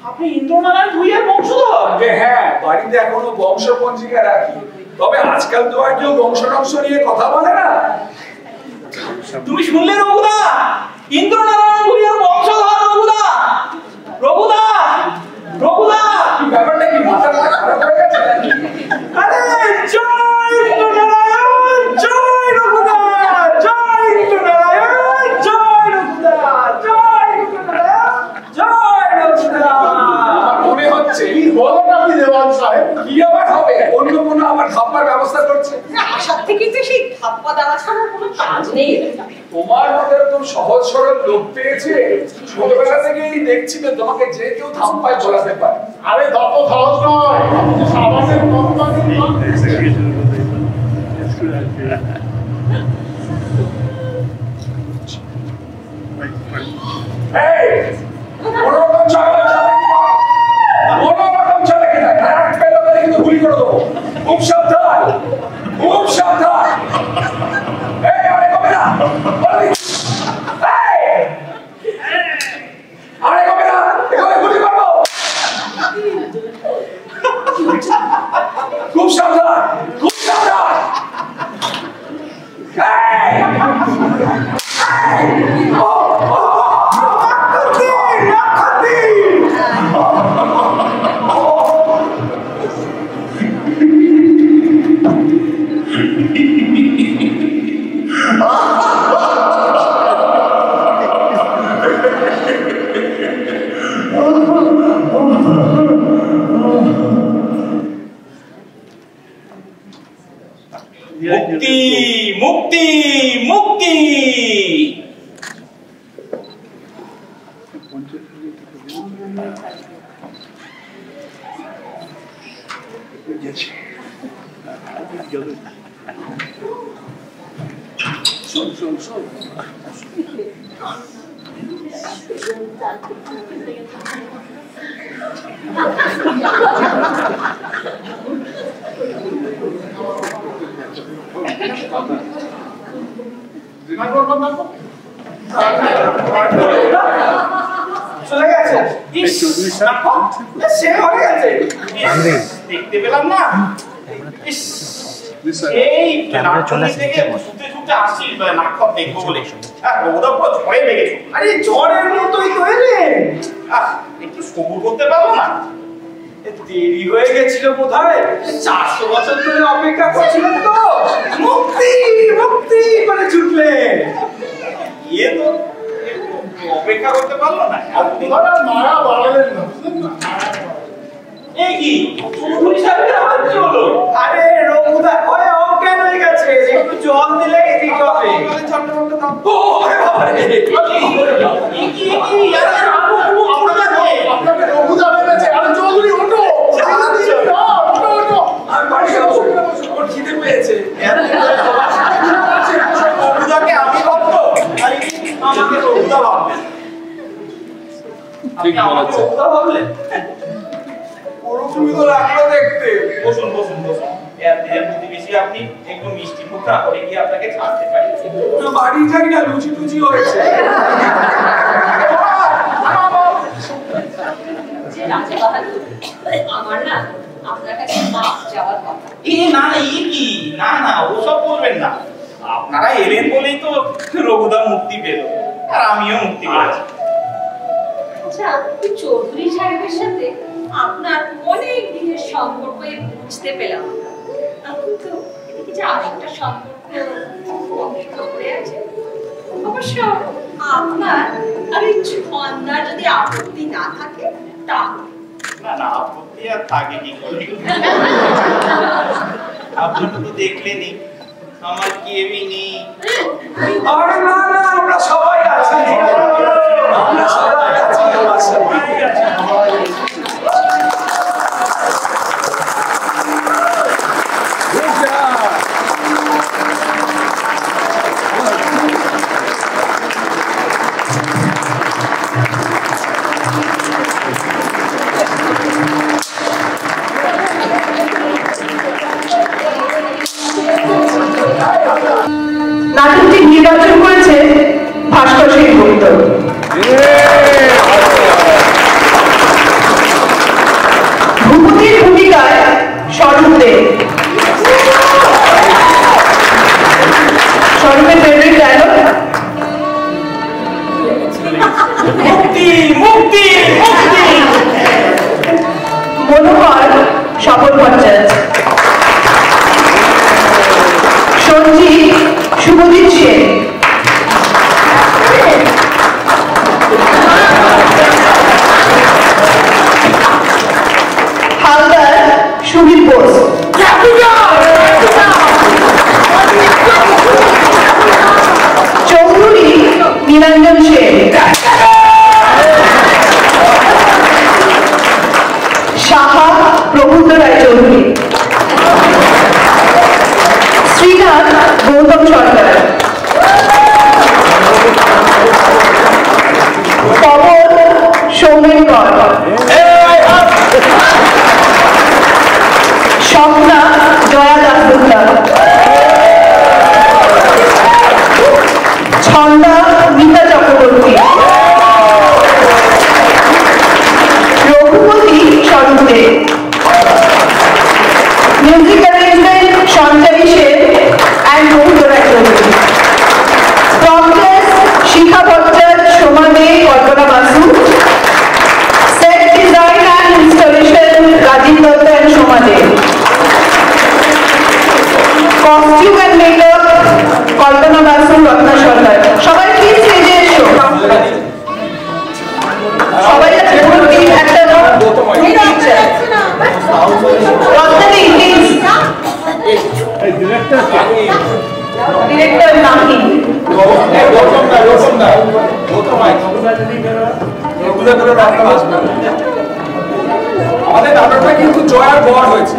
আপনি ইন্দ্রনারায়ণ ভূঁইয়ার বংশধর? হ্যাঁ, বাড়িতে এখনো বংশ পঞ্জিকা রাখি। তবে আজকাল তো আর কেউ বংশ টংশ নিয়ে কথা বলে না। তুমি শুনলে রঘুদা? ইন্দ্রনারায়ণ ভূঁইয়ার বংশধর রঘুদা। রঘুদা, রঘুদা, ব্যাপারটা কি মাথাটা খারাপ হয়ে গেছে নাকি? আরে জয় ইন্দ্রনারায়ণ, জয় রঘুদা, জয় ইন্দ্রনারায়ণ, জয় রঘুদা, জয় ইন্দ্রনারায়ণ, জয় রঘুদা। মনে হচ্ছে কি বলেন আপনি দেওয়ান সাহেব? কি আবার হবে? অন্য কোনো আবার ধাপ্পার ব্যবস্থা করছে। আসার থেকে যে সেই ধাপ্পা দেওয়া ছাড়া কোনো কাজ নেই। তোমার মতো এরকম সহজ সরল লোক পেয়েছে, ছোটবেলা থেকেই দেখছি যে তোমাকে যে কেউ ধাপ্পায় ঝোলাতে পারে। আরে তত সহজ নয়, সাবানের কোম্পানি। এই, কোনোরকম ঝগড়া চালাকি নয়। কোনোরকম চালাকি নয়। এক পেলে ওদের কিন্তু গুলি করে দেবো। খুব সাবধান, খুব সাবধান। এই, আরে কবে না? এই! আরে কবে না? এখানে গুলি করবো। খুব সাবধান, খুব সাবধান। এই! মুক্তি, মুক্তি, মুক্তি। চলে গেছে। সে হয়ে গেছে, দেখতে পেলাম না। এই নাট্যনি থেকে ছুটে ছুটে আসছি নাটক দেখবো বলে। রঘুদা পুরো ঝড়ে লেগেছে। আরে ঝড়ের মতোই তো এলেন। একটু সবুর করতে পারবো না? দেরি হয়ে গেছিল বোধহয়। 400 বছর ধরে অপেক্ষা করছিলেন তো। মুক্তি, মুক্তি করে ছুটলেন। ইয়ে তো অপেক্ষা করতে পারলো না। মায়া বাড়ালেন না, বুঝলেন না? এই কি চৌধুরী সাহেবের আবার কি হলো? আরে রঘুদা ওরে অজ্ঞান হয়ে গেছে, একটু জল দিলে ঠিক হবে। আপনাকে রঘুদা ভেবেছে। আরে চৌধুরী ওঠো, ওঠো। ওর খিদে পেয়েছে। রঘুদাকে আমি ভাবতো, আমাকে রঘুদা ভাববে। ঠিক বলেছে। রঘুদা ভাবলে ওরকমই তো লাগলো দেখতে। বসুন বসুন বসুন। এর প্রতিবেশী আপনি একটু মিষ্টি মুখ না করে গিয়ে আপনাকে ছাড়তে পারি। বাড়ি যাই না, লুচি টুচি হয়েছে। আমার না আপনার কাছে মাপ চাওয়ার কথা। না না, কি না না, ওসব বলবেন না। আপনারা এলেন বলেই তো রঘুদা মুক্তি পেল, আর আমিও মুক্তি পেয়েছি। আচ্ছা, চৌধুরী সাহেবের সাথে আপনার অনেক দিনের সম্পর্ক বুঝতে পেলাম, কিন্তু এদিকে যে আরেকটা সম্পর্ক অপেক্ষা করে আছে। অবশ্য আপনার আর এই ছন্দার যদি আপত্তি না থাকে তাহলে। না না, আপত্তি আর থাকে কি করে? আপনারা তো দেখলেনই আমার কেউই নেই। আরে না না, আমরা সবাই আছি, আমরা সবাই আছি, আমরা সবাই আছি। নাটকটি নির্বাচন করেছে ভাস্কর সেনগুপ্ত। সঞ্জিত শুভজিৎ সেন, হালদার সুবীর বোস, চৌধুরী নীলাঞ্জন সেন, সাহা প্রবুদ্ধ রায় চৌধুরী, শ্রীনাথ গৌতম সরকার, পবন সৌমেন কর, Swapna Jaya Dasgupta, Chhanda Mita Chakraborty, Raghupati Swarup De, music arrangement Sanjay Sen and Prabuddha Roy Chowdhury, prompters Shikha Bhattacharya, Soma De, Kalpana Basu, set design and installation Rajib Dutta and Soma De, costume and makeup Kalpana Basu, Ratna Sarkar. সবাই কি স্টেজে এসো, সবাই একটা ডিরেক্টর নাকি আমাদের নাটকটা কিন্তু জয়ার বর হয়েছে।